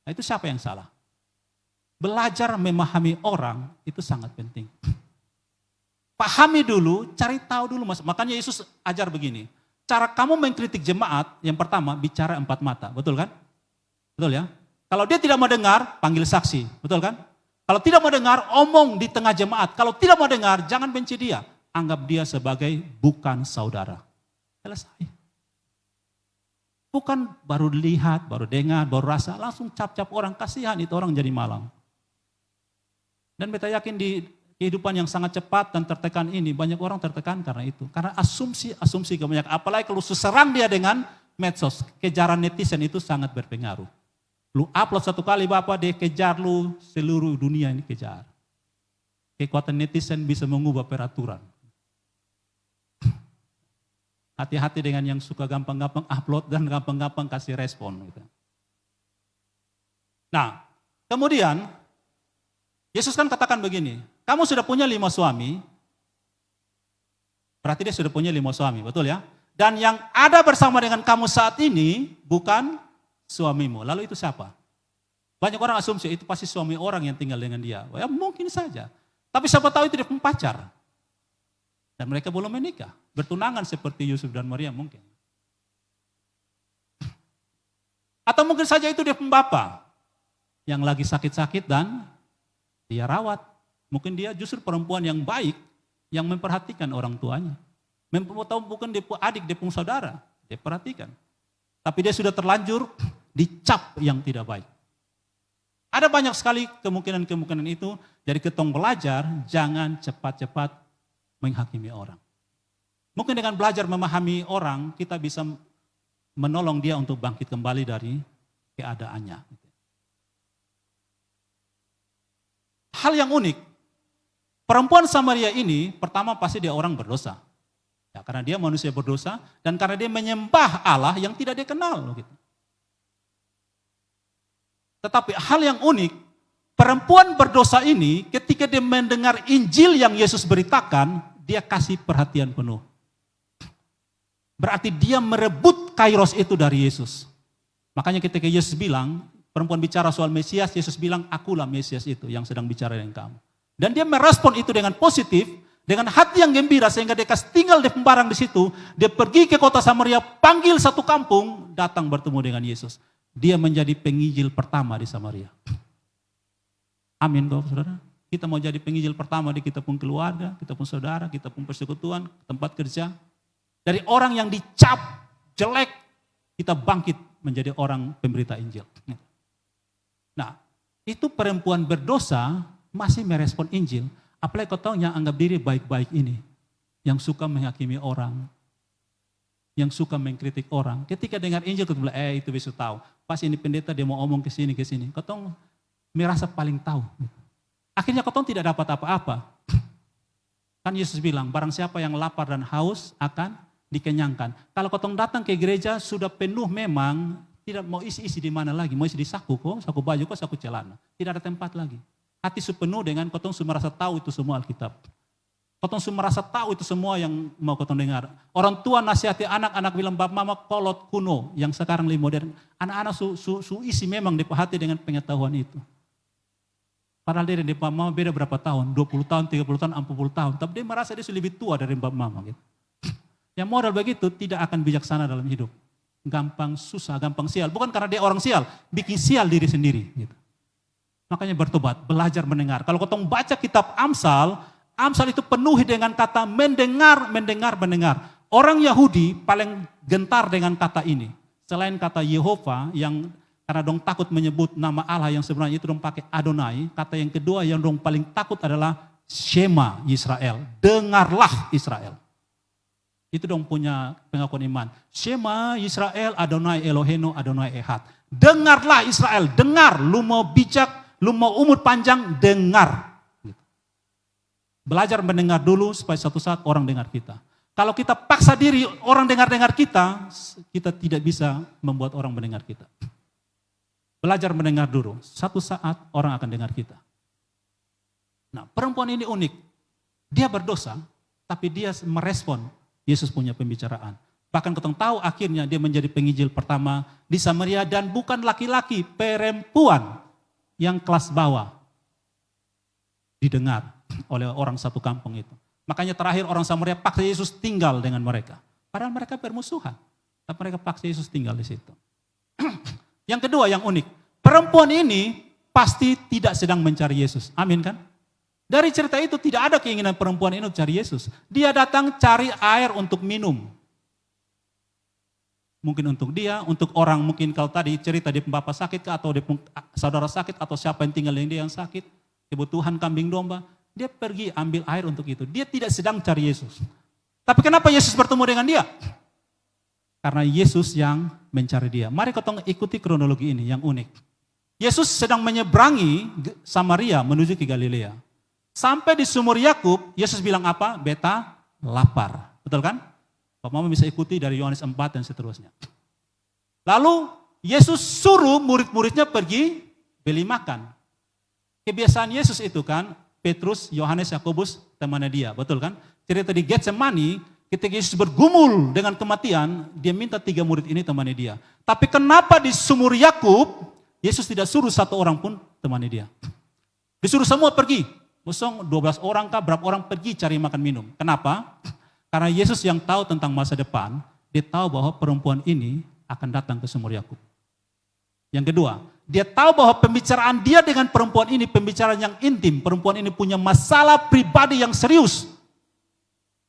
A: Nah itu siapa yang salah? Belajar memahami orang itu sangat penting. Pahami dulu, cari tahu dulu. Makanya Yesus ajar begini. Cara kamu mengkritik jemaat, yang pertama bicara 4 mata. Betul kan? Betul ya? Kalau dia tidak mau dengar, panggil saksi. Betul kan? Kalau tidak mau dengar, omong di tengah jemaat. Kalau tidak mau dengar, jangan benci dia. Anggap dia sebagai bukan saudara. Selesai. Bukan baru lihat, baru dengar, baru rasa, langsung cap-cap orang. Kasihan itu orang jadi malang. Dan beta yakin di kehidupan yang sangat cepat dan tertekan ini, banyak orang tertekan karena itu. Karena asumsi kebanyakan. Apalagi kalau serang dia dengan medsos, kejaran netizen itu sangat berpengaruh. Lu upload 1 kali Bapak, dia kejar lu, seluruh dunia ini kejar. Kekuatan netizen bisa mengubah peraturan. Hati-hati dengan yang suka gampang-gampang upload dan gampang-gampang kasih respon. Gitu. Nah, kemudian Yesus kan katakan begini, kamu sudah punya 5 suami, berarti dia sudah punya 5 suami, betul ya? Dan yang ada bersama dengan kamu saat ini bukan suamimu. Lalu itu siapa? Banyak orang asumsi itu pasti suami orang yang tinggal dengan dia. Ya mungkin saja. Tapi siapa tahu itu dia pun pacar. Dan mereka belum menikah. Bertunangan seperti Yusuf dan Maria mungkin. Atau mungkin saja itu dia pembapa. Yang lagi sakit-sakit dan dia rawat. Mungkin dia justru perempuan yang baik. Yang memperhatikan orang tuanya. Bukan dia adik, dia pun saudara. Dia perhatikan. Tapi dia sudah terlanjur dicap yang tidak baik. Ada banyak sekali kemungkinan-kemungkinan itu. Jadi ketong belajar, jangan cepat-cepat menghakimi orang. Mungkin dengan belajar memahami orang, kita bisa menolong dia untuk bangkit kembali dari keadaannya. Hal yang unik, perempuan Samaria ini pertama pasti dia orang berdosa. Ya, karena dia manusia berdosa dan karena dia menyembah Allah yang tidak dia kenal. Gitu. Tetapi hal yang unik, perempuan berdosa ini ketika dia mendengar Injil yang Yesus beritakan, dia kasih perhatian penuh. Berarti dia merebut kairos itu dari Yesus. Makanya ketika Yesus bilang, perempuan bicara soal Mesias, Yesus bilang, akulah Mesias itu yang sedang bicara dengan kamu. Dan dia merespon itu dengan positif, dengan hati yang gembira, sehingga dia tinggal di pembarang di situ. Dia pergi ke kota Samaria, panggil satu kampung, datang bertemu dengan Yesus. Dia menjadi penginjil pertama di Samaria. Amin, Bapak Saudara. Kita mau jadi penginjil pertama di kita pun keluarga, kita pun saudara, kita pun persekutuan, tempat kerja. Dari orang yang dicap jelek, kita bangkit menjadi orang pemberita Injil. Nah, itu perempuan berdosa masih merespon Injil. Apalagi kau tahu yang anggap diri baik-baik ini. Yang suka menghakimi orang. yang suka mengkritik orang. Ketika dengar Injil, kau bilang, itu bisa tahu. Pas ini pendeta dia mau omong ke sini. Kau merasa paling tahu. Akhirnya kau tidak dapat apa-apa. Kan Yesus bilang, barang siapa yang lapar dan haus akan dikenyangkan. Kalau kau datang ke gereja sudah penuh memang, tidak mau isi di mana lagi. Mau isi di saku baju kok, saku celana. Tidak ada tempat lagi. Hati penuh dengan kau merasa tahu itu semua Alkitab. Kau merasa tahu itu semua yang mau kau dengar. Orang tua nasihati anak-anak bilang, bab mama kolot kuno yang sekarang lebih modern. Anak-anak su isi memang di hati dengan pengetahuan itu. Padahal dia dan bab mama beda berapa tahun, 20 tahun, 30 tahun, 40 tahun. Tapi dia merasa dia lebih tua dari bab mama. Gitu. Yang modal begitu tidak akan bijaksana dalam hidup. Gampang susah, gampang sial. Bukan karena dia orang sial, bikin sial diri sendiri. Gitu. Makanya bertobat, belajar mendengar. Kalau kau baca kitab Amsal itu penuhi dengan kata mendengar. Orang Yahudi paling gentar dengan kata ini. Selain kata Yehova yang karena dong takut menyebut nama Allah yang sebenarnya itu dong pakai Adonai. Kata yang kedua yang dong paling takut adalah Shema Israel. Dengarlah Israel. Itu dong punya pengakuan iman. Shema Israel Adonai Elohenu Adonai Ehad. Dengarlah Israel, dengar. Lu mau bijak, lu mau umur panjang, dengar. Belajar mendengar dulu supaya suatu saat orang dengar kita. Kalau kita paksa diri orang dengar kita tidak bisa membuat orang mendengar kita. Belajar mendengar dulu, satu saat orang akan dengar kita. Nah, perempuan ini unik. Dia berdosa, tapi dia merespon Yesus punya pembicaraan. Bahkan kita tahu akhirnya dia menjadi penginjil pertama di Samaria dan bukan laki-laki, perempuan yang kelas bawah didengar oleh orang satu kampung itu. Makanya terakhir orang Samaria paksa Yesus tinggal dengan mereka. Padahal mereka bermusuhan. Tapi mereka paksa Yesus tinggal di situ. Yang kedua yang unik. Perempuan ini pasti tidak sedang mencari Yesus. Amin kan? Dari cerita itu tidak ada keinginan perempuan ini cari Yesus. Dia datang cari air untuk minum. Mungkin untuk dia, untuk orang mungkin kalau tadi cerita di bapak sakit atau di saudara sakit atau siapa yang tinggal dengan dia yang sakit. Kebutuhan kambing domba. Dia pergi ambil air untuk itu. Dia tidak sedang cari Yesus. Tapi kenapa Yesus bertemu dengan dia? Karena Yesus yang mencari dia. Mari kita ikuti kronologi ini yang unik. Yesus sedang menyeberangi Samaria menuju ke Galilea. Sampai di sumur Yakub, Yesus bilang apa? Beta lapar. Betul kan? Bapak Mama bisa ikuti dari Yohanes 4 dan seterusnya. Lalu Yesus suruh murid-muridnya pergi beli makan. Kebiasaan Yesus itu kan, Petrus, Yohanes, Yakobus, temannya dia, betul kan? Cerita di Getsemani, ketika Yesus bergumul dengan kematian, dia minta 3 murid ini temannya dia. Tapi kenapa di sumur Yakub, Yesus tidak suruh 1 orang pun temannya dia. Disuruh semua pergi. Kosong 12 orang kah, berapa orang pergi cari makan minum. Kenapa? Karena Yesus yang tahu tentang masa depan, dia tahu bahwa perempuan ini akan datang ke sumur Yakub. Yang kedua, dia tahu bahwa pembicaraan dia dengan perempuan ini pembicaraan yang intim. Perempuan ini punya masalah pribadi yang serius.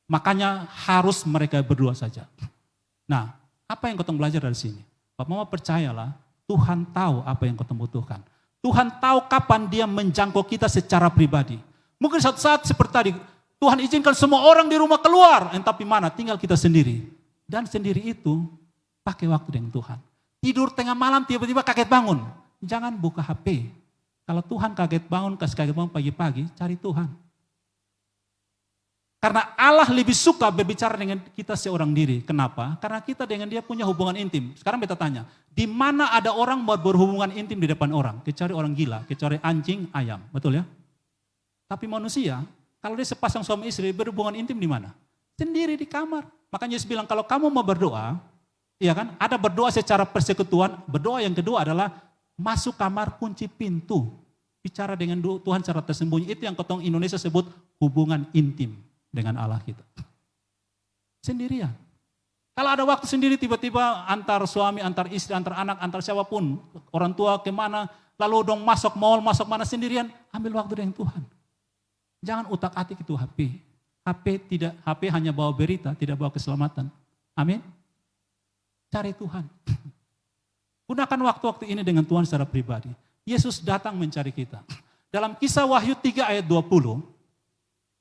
A: Makanya harus mereka berdua saja. Nah, apa yang kau belajar dari sini? Bapak Mama percayalah, Tuhan tahu apa yang kau butuhkan. Tuhan tahu kapan dia menjangkau kita secara pribadi. Mungkin suatu saat seperti tadi, Tuhan izinkan semua orang di rumah keluar. Tapi mana? Tinggal kita sendiri. Dan sendiri itu pakai waktu dengan Tuhan. Tidur tengah malam tiba-tiba kaget bangun. Jangan buka HP. Kalau Tuhan kaget bangun pagi-pagi, cari Tuhan. Karena Allah lebih suka berbicara dengan kita seorang diri. Kenapa? Karena kita dengan dia punya hubungan intim. Sekarang beta tanya, di mana ada orang mau berhubungan intim di depan orang? Kecuali orang gila, kecuali anjing, ayam. Betul ya? Tapi manusia, kalau dia sepasang suami istri berhubungan intim di mana? Sendiri di kamar. Makanya Yesus bilang, kalau kamu mau berdoa, iya kan? Ada berdoa secara persekutuan. Berdoa yang kedua adalah masuk kamar, kunci pintu. Bicara dengan Tuhan secara tersembunyi. Itu yang ketong Indonesia sebut hubungan intim dengan Allah kita. Sendirian. Kalau ada waktu sendiri tiba-tiba antar suami, antar istri, antar anak, antar siapapun. Orang tua kemana, lalu dong masuk mall, masuk mana sendirian. Ambil waktu dengan Tuhan. Jangan utak-atik itu HP. HP hanya bawa berita, tidak bawa keselamatan. Amin. Cari Tuhan. Gunakan waktu-waktu ini dengan Tuhan secara pribadi. Yesus datang mencari kita. Dalam kisah Wahyu 3 ayat 20,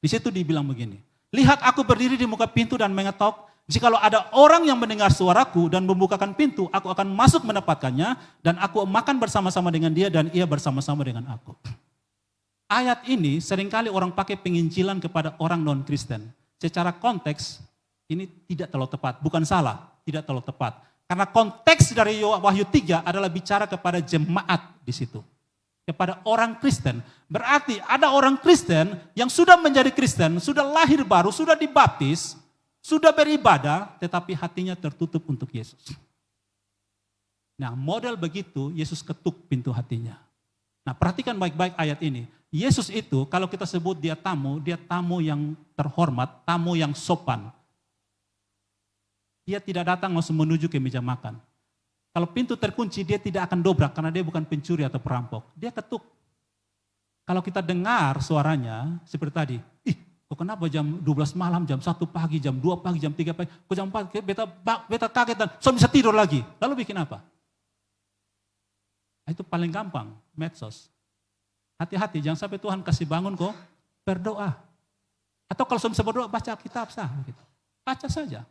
A: di situ dibilang begini. Lihat aku berdiri di muka pintu dan mengetok. Jikalau ada orang yang mendengar suaraku dan membukakan pintu, aku akan masuk menempatkannya dan aku makan bersama-sama dengan dia dan ia bersama-sama dengan aku. Ayat ini seringkali orang pakai penginjilan kepada orang non-Kristen. Secara konteks ini tidak terlalu tepat, bukan salah, tidak terlalu tepat. Karena konteks dari Wahyu 3 adalah bicara kepada jemaat di situ. Kepada orang Kristen. Berarti ada orang Kristen yang sudah menjadi Kristen, sudah lahir baru, sudah dibaptis, sudah beribadah, tetapi hatinya tertutup untuk Yesus. Nah, model begitu Yesus ketuk pintu hatinya. Nah, perhatikan baik-baik ayat ini. Yesus itu kalau kita sebut dia tamu yang terhormat, tamu yang sopan. Dia tidak datang langsung menuju ke meja makan. Kalau pintu terkunci, dia tidak akan dobrak karena dia bukan pencuri atau perampok. Dia ketuk. Kalau kita dengar suaranya seperti tadi, kok kenapa jam 12 malam, jam 1 pagi, jam 2 pagi, jam 3 pagi, kok jam 4, beta kaget dan so bisa tidur lagi. Lalu bikin apa? Itu paling gampang, medsos. Hati-hati, jangan sampai Tuhan kasih bangun kok, berdoa. Atau kalau bisa berdoa, baca kitab sah. Baca saja.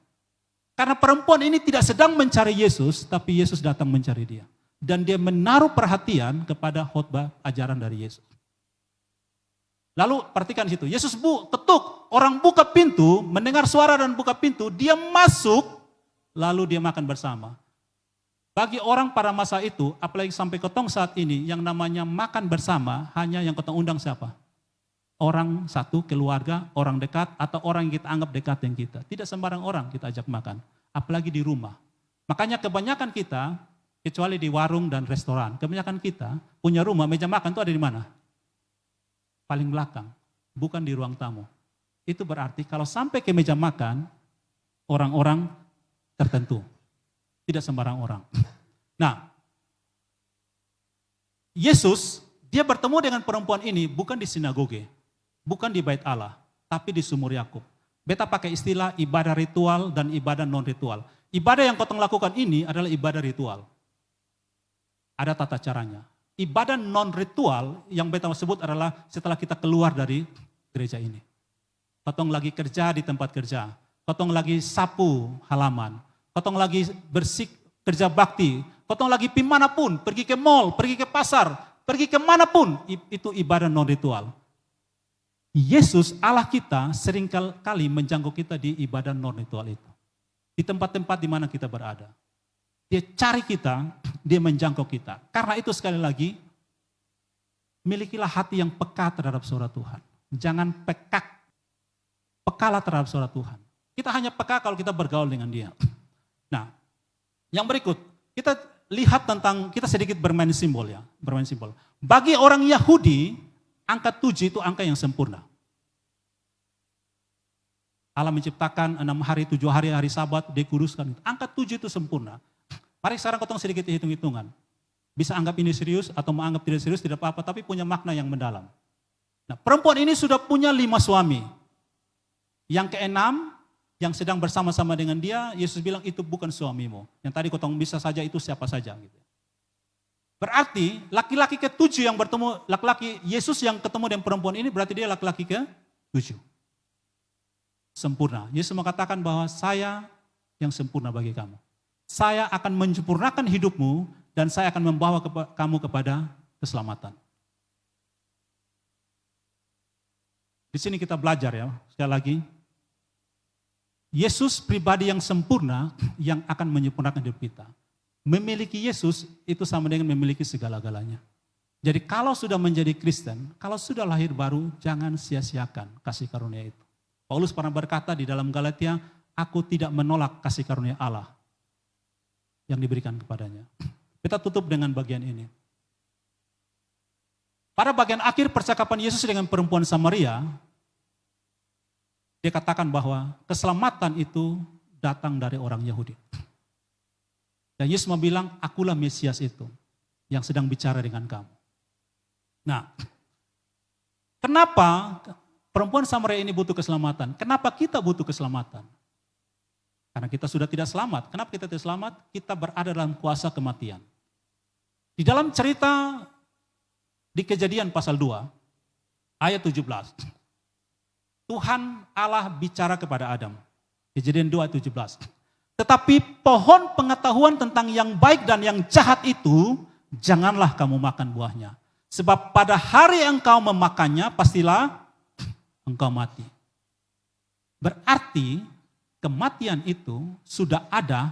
A: Karena perempuan ini tidak sedang mencari Yesus, tapi Yesus datang mencari dia. Dan dia menaruh perhatian kepada khotbah ajaran dari Yesus. Lalu perhatikan di situ, Yesus ketuk, orang buka pintu, mendengar suara dan buka pintu, dia masuk, lalu dia makan bersama. Bagi orang pada masa itu, apalagi sampai ketong saat ini, yang namanya makan bersama, hanya yang ketong undang siapa? Orang satu, keluarga, orang dekat, atau orang yang kita anggap dekat dengan kita. Tidak sembarang orang kita ajak makan, apalagi di rumah. Makanya kebanyakan kita, kecuali di warung dan restoran, kebanyakan kita punya rumah, meja makan itu ada di mana? Paling belakang, bukan di ruang tamu. Itu berarti kalau sampai ke meja makan, orang-orang tertentu. Tidak sembarang orang. Nah, Yesus, dia bertemu dengan perempuan ini bukan di sinagoge. Bukan di bait Allah, tapi di sumur Yakub. Beta pakai istilah ibadah ritual dan ibadah non-ritual. Ibadah yang kau lakukan ini adalah ibadah ritual. Ada tata caranya. Ibadah non-ritual yang beta sebut adalah setelah kita keluar dari gereja ini. Kau lagi kerja di tempat kerja. Kau lagi sapu halaman. Kau lagi bersih kerja bakti. Kau lagi pimanapun, pergi ke mall, pergi ke pasar, pergi kemanapun. Itu ibadah non-ritual. Yesus Allah kita sering kali menjangkau kita di ibadah non-ritual itu. Di tempat-tempat di mana kita berada. Dia cari kita, dia menjangkau kita. Karena itu sekali lagi, milikilah hati yang peka terhadap suara Tuhan. Jangan pekalah terhadap suara Tuhan. Kita hanya peka kalau kita bergaul dengan dia. Nah, yang berikut, kita lihat kita sedikit bermain simbol ya. Bermain simbol. Bagi orang Yahudi, angka 7 itu angka yang sempurna. Allah menciptakan 6 hari, 7 hari, hari Sabat, dia kuduskan. Angka 7 itu sempurna. Mari sekarang kita sedikit hitung-hitungan. Bisa anggap ini serius atau menganggap tidak serius, tidak apa-apa, tapi punya makna yang mendalam. Nah, perempuan ini sudah punya 5 suami. Yang keenam, yang sedang bersama-sama dengan dia, Yesus bilang itu bukan suamimu. Yang tadi kau bisa saja itu siapa saja. Gitu. Berarti laki-laki ke-7 yang bertemu, laki-laki Yesus yang ketemu dengan perempuan ini berarti dia laki-laki ke-7. Sempurna. Yesus mengatakan bahwa saya yang sempurna bagi kamu. Saya akan menyempurnakan hidupmu dan saya akan membawa kamu kepada keselamatan. Di sini kita belajar ya, sekali lagi. Yesus pribadi yang sempurna yang akan menyempurnakan hidup kita. Memiliki Yesus itu sama dengan memiliki segala-galanya. Jadi kalau sudah menjadi Kristen, kalau sudah lahir baru, jangan sia-siakan kasih karunia itu. Paulus pernah berkata di dalam Galatia, aku tidak menolak kasih karunia Allah yang diberikan kepadanya. Kita tutup dengan bagian ini. Pada bagian akhir percakapan Yesus dengan perempuan Samaria, dia katakan bahwa keselamatan itu datang dari orang Yahudi. Dan Yesus bilang, akulah Mesias itu yang sedang bicara dengan kamu. Nah, kenapa perempuan Samaria ini butuh keselamatan? Kenapa kita butuh keselamatan? Karena kita sudah tidak selamat. Kenapa kita tidak selamat? Kita berada dalam kuasa kematian. Di dalam cerita di Kejadian pasal 2, ayat 17. Tuhan Allah bicara kepada Adam. Kejadian 2:17. Tetapi pohon pengetahuan tentang yang baik dan yang jahat itu, janganlah kamu makan buahnya. Sebab pada hari engkau memakannya, pastilah engkau mati. Berarti kematian itu sudah ada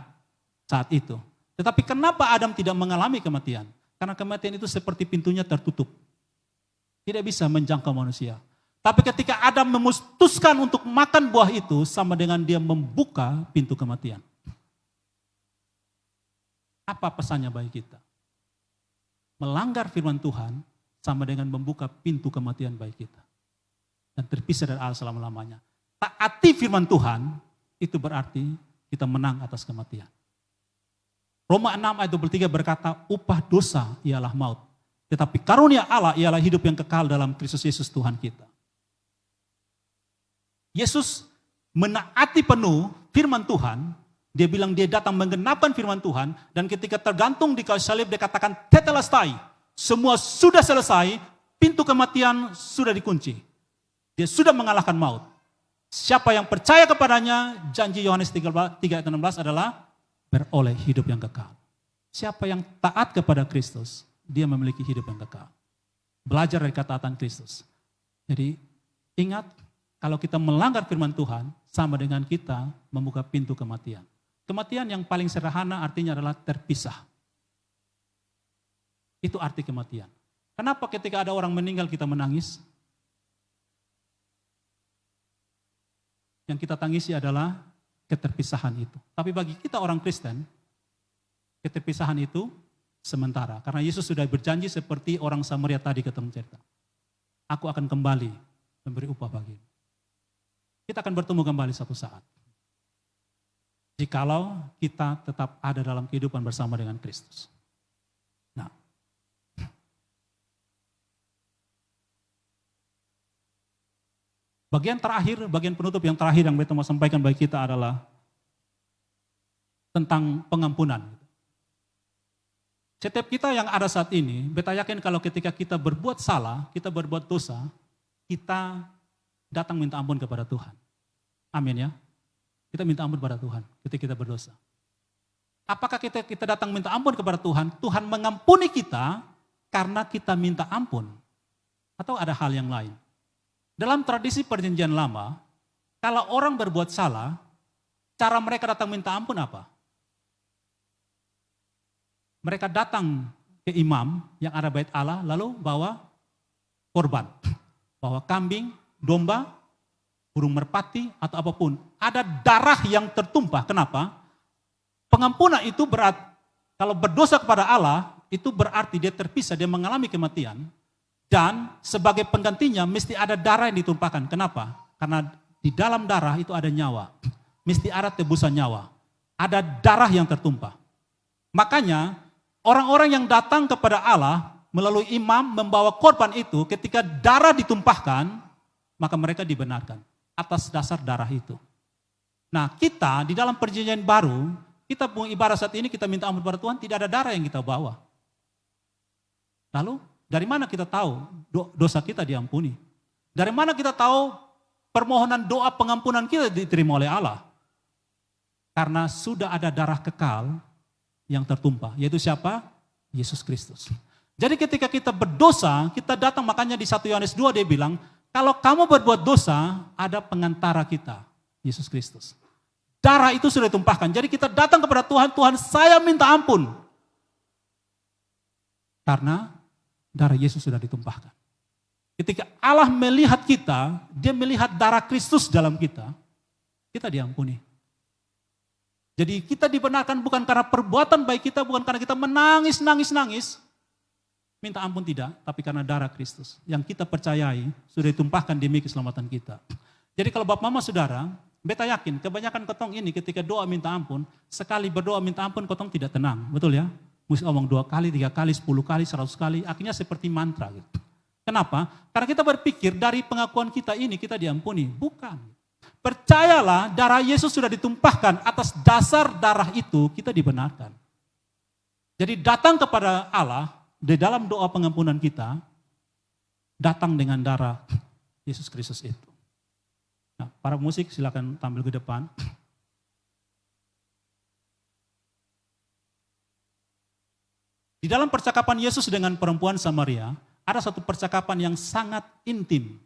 A: saat itu. Tetapi kenapa Adam tidak mengalami kematian? Karena kematian itu seperti pintunya tertutup. Tidak bisa menjangkau manusia. Tapi ketika Adam memutuskan untuk makan buah itu, sama dengan dia membuka pintu kematian. Apa pesannya bagi kita? Melanggar firman Tuhan sama dengan membuka pintu kematian bagi kita. Dan terpisah dari Allah selama-lamanya. Taati firman Tuhan, itu berarti kita menang atas kematian. Roma 6 ayat 23 berkata, upah dosa ialah maut. Tetapi karunia Allah ialah hidup yang kekal dalam Kristus Yesus Tuhan kita. Yesus menaati penuh firman Tuhan. Dia bilang dia datang menggenapkan firman Tuhan. Dan ketika tergantung di kayu salib dia katakan tetelestai. Semua sudah selesai, pintu kematian sudah dikunci. Dia sudah mengalahkan maut. Siapa yang percaya kepadanya, janji Yohanes 3:16 adalah beroleh hidup yang kekal. Siapa yang taat kepada Kristus, dia memiliki hidup yang kekal. Belajar dari ketaatan Kristus. Jadi ingat, kalau kita melanggar firman Tuhan, sama dengan kita membuka pintu kematian. Kematian yang paling sederhana artinya adalah terpisah. Itu arti kematian. Kenapa ketika ada orang meninggal kita menangis? Yang kita tangisi adalah keterpisahan itu. Tapi bagi kita orang Kristen, keterpisahan itu sementara. Karena Yesus sudah berjanji seperti orang Samaria tadi ketemu cerita. Aku akan kembali memberi upah bagimu. Kita akan bertemu kembali satu saat. Jikalau kita tetap ada dalam kehidupan bersama dengan Kristus. Nah, bagian terakhir, bagian penutup yang terakhir yang Beta mau sampaikan bagi kita adalah tentang pengampunan. Setiap kita yang ada saat ini, Beta yakin kalau ketika kita berbuat salah, kita berbuat dosa, kita datang minta ampun kepada Tuhan. Amin ya. Kita minta ampun kepada Tuhan ketika kita berdosa. Apakah kita datang minta ampun kepada Tuhan, Tuhan mengampuni kita karena kita minta ampun? Atau ada hal yang lain? Dalam tradisi perjanjian lama, kalau orang berbuat salah, cara mereka datang minta ampun apa? Mereka datang ke imam yang ada bait Allah, lalu bawa korban. Bawa kambing, domba, burung merpati, atau apapun. Ada darah yang tertumpah. Kenapa? Pengampunan itu berarti, kalau berdosa kepada Allah, itu berarti dia terpisah, dia mengalami kematian. Dan sebagai penggantinya mesti ada darah yang ditumpahkan. Kenapa? Karena di dalam darah itu ada nyawa. Mesti ada tebusan nyawa. Ada darah yang tertumpah. Makanya orang-orang yang datang kepada Allah melalui imam membawa korban itu, ketika darah ditumpahkan, maka mereka dibenarkan atas dasar darah itu. Nah, kita di dalam perjanjian baru, kita punya ibarat saat ini kita minta ampun kepada Tuhan, tidak ada darah yang kita bawa. Lalu dari mana kita tahu dosa kita diampuni? Dari mana kita tahu permohonan doa pengampunan kita diterima oleh Allah? Karena sudah ada darah kekal yang tertumpah, yaitu siapa? Yesus Kristus. Jadi ketika kita berdosa, kita datang, makanya di 1 Yohanes 2 dia bilang, kalau kamu berbuat dosa, ada pengantara kita, Yesus Kristus. Darah itu sudah ditumpahkan. Jadi kita datang kepada Tuhan, Tuhan saya minta ampun. Karena darah Yesus sudah ditumpahkan. Ketika Allah melihat kita, dia melihat darah Kristus dalam kita, kita diampuni. Jadi kita dibenarkan bukan karena perbuatan baik kita, bukan karena kita menangis, minta ampun tidak, tapi karena darah Kristus yang kita percayai sudah ditumpahkan demi keselamatan kita. Jadi kalau Bapak Mama Saudara, Beta yakin kebanyakan kotong ini ketika doa minta ampun, sekali berdoa minta ampun kotong tidak tenang, betul ya? Mesti ngomong 2 kali, 3 kali, 10 kali, 100 kali, akhirnya seperti mantra gitu. Kenapa? Karena kita berpikir dari pengakuan kita ini kita diampuni, bukan. Percayalah darah Yesus sudah ditumpahkan, atas dasar darah itu kita dibenarkan. Jadi datang kepada Allah di dalam doa pengampunan kita, datang dengan darah Yesus Kristus itu. Nah, para musik silakan tampil ke depan. Di dalam percakapan Yesus dengan perempuan Samaria, ada satu percakapan yang sangat intim.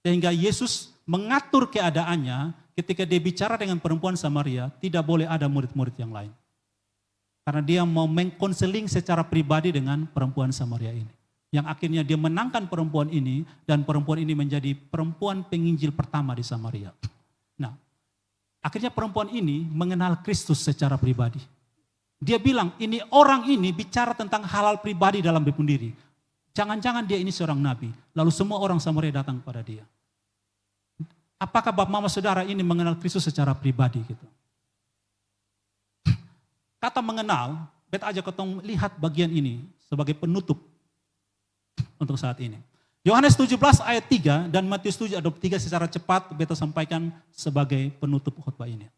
A: Sehingga Yesus mengatur keadaannya ketika dia bicara dengan perempuan Samaria, tidak boleh ada murid-murid yang lain. Karena dia mau mengkonseling secara pribadi dengan perempuan Samaria ini. Yang akhirnya dia menangkan perempuan ini, dan perempuan ini menjadi perempuan penginjil pertama di Samaria. Nah, akhirnya perempuan ini mengenal Kristus secara pribadi. Dia bilang, orang ini bicara tentang hal-hal pribadi dalam diri sendiri. Jangan-jangan dia ini seorang nabi. Lalu semua orang Samaria datang kepada dia. Apakah Bapak Mama Saudara ini mengenal Kristus secara pribadi gitu? Kata mengenal, beta aja ketong lihat bagian ini sebagai penutup untuk saat ini. Yohanes 17 ayat 3 dan Matius 7 ayat 23 secara cepat beta sampaikan sebagai penutup khotbah ini.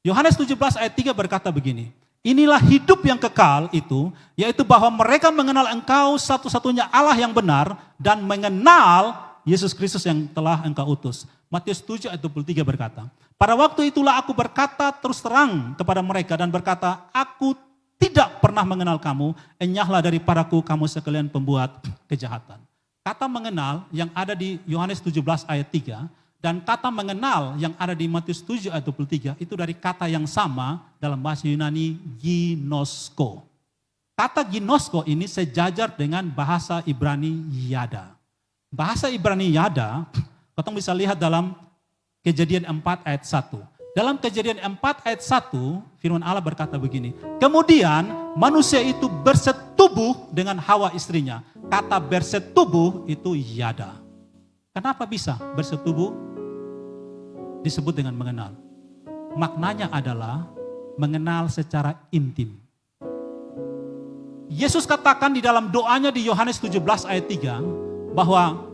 A: Yohanes 17 ayat 3 berkata begini, inilah hidup yang kekal itu, yaitu bahwa mereka mengenal Engkau satu-satunya Allah yang benar dan mengenal Yesus Kristus yang telah Engkau utus. Matius 7 ayat 23 berkata, pada waktu itulah aku berkata terus terang kepada mereka dan berkata, aku tidak pernah mengenal kamu, enyahlah daripadaku kamu sekalian pembuat kejahatan. Kata mengenal yang ada di Yohanes 17 ayat 3 dan kata mengenal yang ada di Matius 7 ayat 23 itu dari kata yang sama dalam bahasa Yunani ginosko. Kata ginosko ini sejajar dengan bahasa Ibrani yada. Bahasa Ibrani yada, kita bisa lihat dalam Kejadian 4 ayat 1. Dalam Kejadian 4 ayat 1, firman Allah berkata begini, kemudian manusia itu bersetubuh dengan Hawa istrinya. Kata bersetubuh itu yada. Kenapa bisa bersetubuh? Disebut dengan mengenal. Maknanya adalah mengenal secara intim. Yesus katakan di dalam doanya di Yohanes 17 ayat 3, bahwa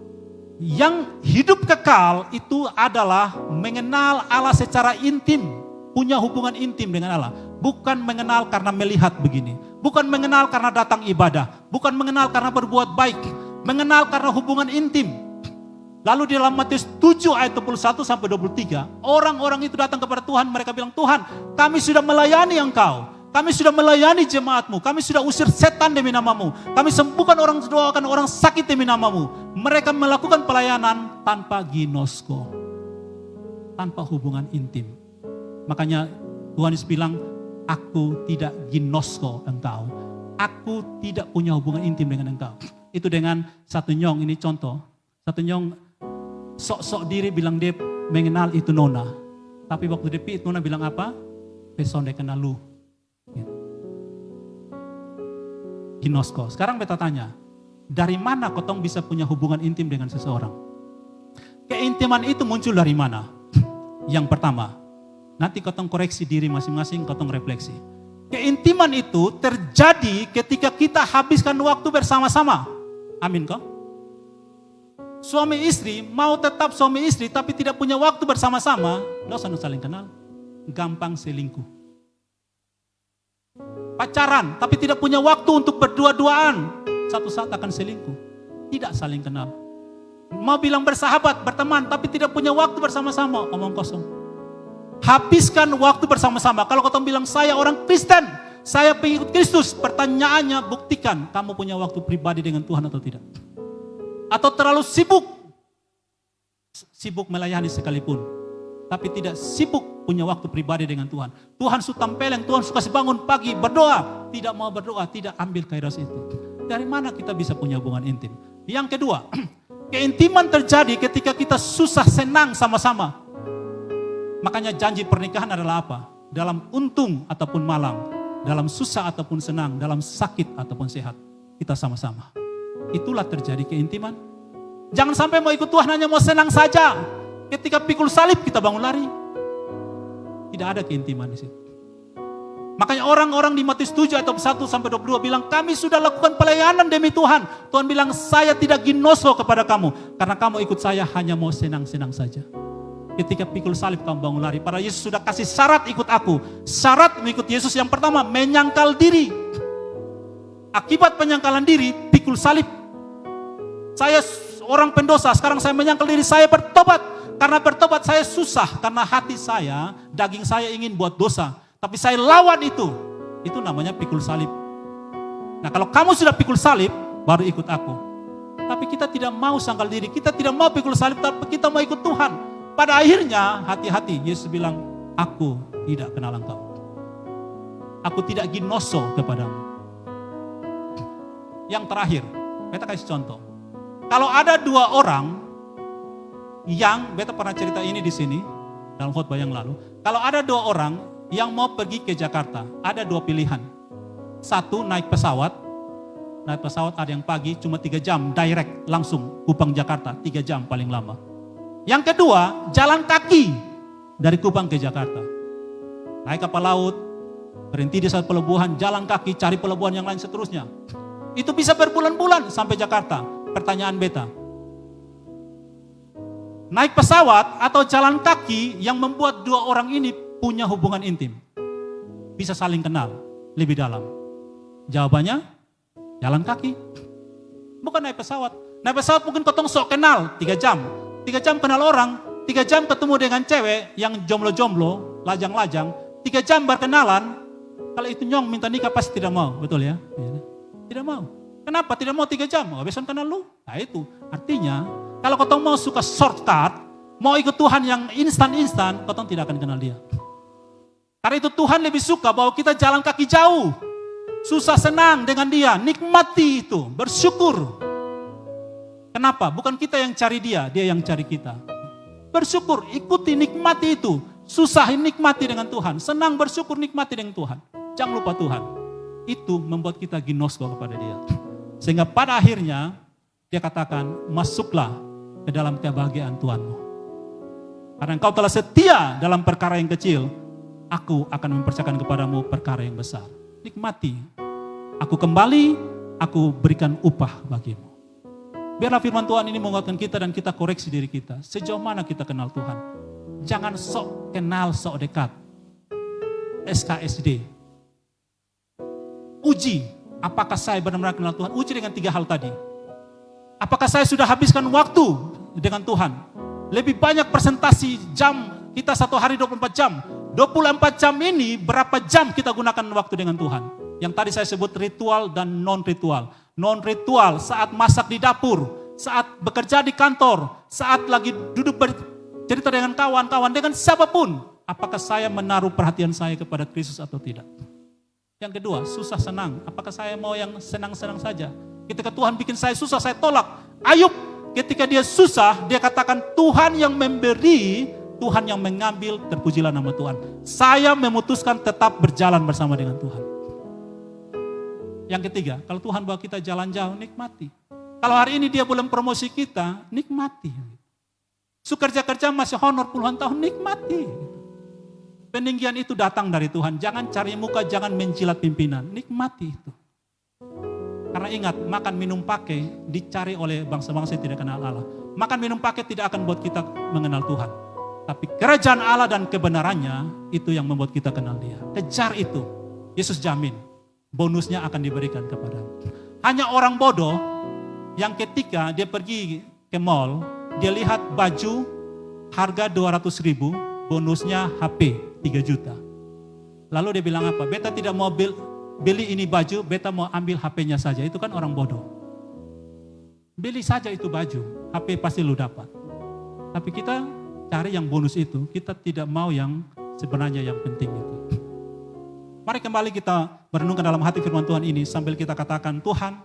A: yang hidup kekal itu adalah mengenal Allah secara intim. Punya hubungan intim dengan Allah. Bukan mengenal karena melihat begini. Bukan mengenal karena datang ibadah. Bukan mengenal karena berbuat baik. Mengenal karena hubungan intim. Lalu di dalam Matius 7 ayat 21 sampai 23. Orang-orang itu datang kepada Tuhan. Mereka bilang, Tuhan kami sudah melayani Engkau. Kami sudah melayani jemaatmu, kami sudah usir setan demi namamu, kami sembuhkan orang, doakan orang sakit demi namamu. Mereka melakukan pelayanan tanpa ginosko, tanpa hubungan intim. Makanya Tuhan Yesus bilang, aku tidak ginosko engkau, aku tidak punya hubungan intim dengan engkau. Itu dengan satu nyong, ini contoh, satu nyong sok-sok diri bilang dia mengenal itu nona, tapi waktu dia itu nona bilang apa? Pesonde kenal lu. Ginosko. Sekarang beta tanya, dari mana kotong bisa punya hubungan intim dengan seseorang? Keintiman itu muncul dari mana? Yang pertama, nanti kotong koreksi diri masing-masing, kotong refleksi. Keintiman itu terjadi ketika kita habiskan waktu bersama-sama. Amin kok? Suami istri mau tetap suami istri tapi tidak punya waktu bersama-sama, nggak usah saling kenal. Gampang selingkuh. Pacaran, tapi tidak punya waktu untuk berdua-duaan. Satu saat akan selingkuh. Tidak saling kenal. Mau bilang bersahabat, berteman, tapi tidak punya waktu bersama-sama. Omong kosong. Habiskan waktu bersama-sama. Kalau kau bilang saya orang Kristen, saya pengikut Kristus. Pertanyaannya buktikan kamu punya waktu pribadi dengan Tuhan atau tidak. Atau terlalu sibuk. Sibuk melayani sekalipun. Tapi tidak sibuk punya waktu pribadi dengan Tuhan. Tuhan su tampeleng, Tuhan suka bangun pagi berdoa. Tidak mau berdoa, tidak ambil kairos itu. Dari mana kita bisa punya hubungan intim? Yang kedua, keintiman terjadi ketika kita susah senang sama-sama. Makanya janji pernikahan adalah apa? Dalam untung ataupun malang. Dalam susah ataupun senang. Dalam sakit ataupun sehat. Kita sama-sama. Itulah terjadi keintiman. Jangan sampai mau ikut Tuhan hanya mau senang saja. Ketika pikul salib kita bangun lari. Tidak ada keintiman di situ. Makanya orang-orang di Matius 7 ayat 1 sampai 22 bilang, kami sudah lakukan pelayanan demi Tuhan. Tuhan bilang, saya tidak ginosko kepada kamu. Karena kamu ikut saya hanya mau senang-senang saja. Ketika pikul salib kamu bangun lari. Para Yesus sudah kasih syarat ikut aku. Syarat mengikut Yesus yang pertama, menyangkal diri. Akibat penyangkalan diri, pikul salib. Saya orang pendosa, sekarang saya menyangkal diri, saya bertobat. Karena bertobat saya susah, karena hati saya, daging saya ingin buat dosa. Tapi saya lawan itu. Itu namanya pikul salib. Nah kalau kamu sudah pikul salib, baru ikut aku. Tapi kita tidak mau sangkal diri, kita tidak mau pikul salib, tapi kita mau ikut Tuhan. Pada akhirnya, hati-hati, Yesus bilang, aku tidak kenal engkau. Aku tidak ginoso kepadamu. Yang terakhir, beta kasih contoh. Kalau ada dua orang yang, beta pernah cerita ini di sini, dalam khotbah yang lalu. Kalau ada dua orang yang mau pergi ke Jakarta, ada dua pilihan. Satu, naik pesawat. Naik pesawat ada yang pagi, cuma 3 jam, direct, langsung, Kupang Jakarta, 3 jam paling lama. Yang kedua, jalan kaki dari Kupang ke Jakarta. Naik kapal laut, berhenti di satu pelabuhan, jalan kaki, cari pelabuhan yang lain seterusnya. Itu bisa berbulan-bulan sampai Jakarta. Pertanyaan beta, naik pesawat atau jalan kaki yang membuat dua orang ini punya hubungan intim, bisa saling kenal lebih dalam? Jawabannya, jalan kaki. Bukan naik pesawat. Naik pesawat mungkin ketong sok kenal 3 jam. 3 jam kenal orang, 3 jam ketemu dengan cewek yang jomblo-jomblo, lajang-lajang, 3 jam berkenalan. Kalau itu nyong minta nikah pasti tidak mau, betul ya? Tidak mau. Kenapa tidak mau 3 jam? Oh, besok kenal lu. Nah itu, artinya kalau ketong mau suka shortcut, mau ikut Tuhan yang instan-instan, ketong tidak akan kenal dia. Karena itu Tuhan lebih suka bahwa kita jalan kaki jauh. Susah senang dengan dia, nikmati itu, bersyukur. Kenapa? Bukan kita yang cari dia, dia yang cari kita. Bersyukur, ikuti, nikmati itu. Susah nikmati dengan Tuhan, senang bersyukur nikmati dengan Tuhan. Jangan lupa Tuhan. Itu membuat kita ginosko kepada dia. Sehingga pada akhirnya dia katakan, masuklah ke dalam kebahagiaan Tuhanmu. Karena engkau telah setia dalam perkara yang kecil, aku akan mempercayakan kepadamu perkara yang besar. Nikmati. Aku kembali, aku berikan upah bagimu. Biarlah firman Tuhan ini menguatkan kita dan kita koreksi diri kita. Sejauh mana kita kenal Tuhan. Jangan sok kenal, sok dekat. SKSD. Uji, apakah saya benar-benar kenal Tuhan? Uji dengan 3 hal tadi. Apakah saya sudah habiskan waktu dengan Tuhan? Lebih banyak presentasi jam, kita 1 hari 24 jam. 24 jam ini berapa jam kita gunakan waktu dengan Tuhan? Yang tadi saya sebut ritual dan non-ritual. Non-ritual saat masak di dapur, saat bekerja di kantor, saat lagi duduk bercerita dengan kawan-kawan, dengan siapapun. Apakah saya menaruh perhatian saya kepada Kristus atau tidak? Yang kedua, susah senang. Apakah saya mau yang senang-senang saja? Ketika Tuhan bikin saya susah, saya tolak. Ayub ketika dia susah, dia katakan Tuhan yang memberi, Tuhan yang mengambil, terpujilah nama Tuhan. Saya memutuskan tetap berjalan bersama dengan Tuhan. Yang ketiga, kalau Tuhan bawa kita jalan jauh, nikmati. Kalau hari ini dia belum promosi kita, nikmati. Kerja-kerja masih honor puluhan tahun, nikmati. Peninggian itu datang dari Tuhan. Jangan cari muka, jangan menjilat pimpinan. Nikmati itu. Karena ingat, makan minum pakai dicari oleh bangsa-bangsa yang tidak kenal Allah. Makan minum pakai tidak akan buat kita mengenal Tuhan. Tapi kerajaan Allah dan kebenarannya, itu yang membuat kita kenal dia. Kejar itu. Yesus jamin. Bonusnya akan diberikan kepadamu. Hanya orang bodoh yang ketika dia pergi ke mall, dia lihat baju harga 200.000, bonusnya HP 3 juta. Lalu dia bilang apa? Beta tidak mau beli ini baju, beta mau ambil HP-nya saja. Itu kan orang bodoh. Beli saja itu baju, HP pasti lu dapat. Tapi kita cari yang bonus itu, kita tidak mau yang sebenarnya yang penting itu. Mari kembali kita merenungkan dalam hati firman Tuhan ini sambil kita katakan, Tuhan,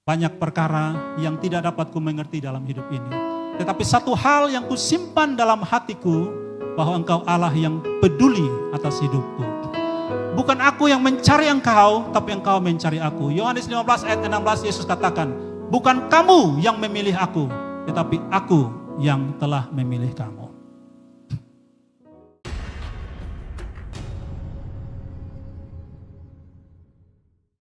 A: banyak perkara yang tidak dapat ku mengerti dalam hidup ini. Tetapi satu hal yang ku simpan dalam hatiku, bahwa Engkau Allah yang peduli atas hidupku. Bukan aku yang mencari Engkau, tapi Engkau mencari aku. Yohanes 15 ayat 16 Yesus katakan, bukan kamu yang memilih aku, tetapi aku yang telah memilih kamu.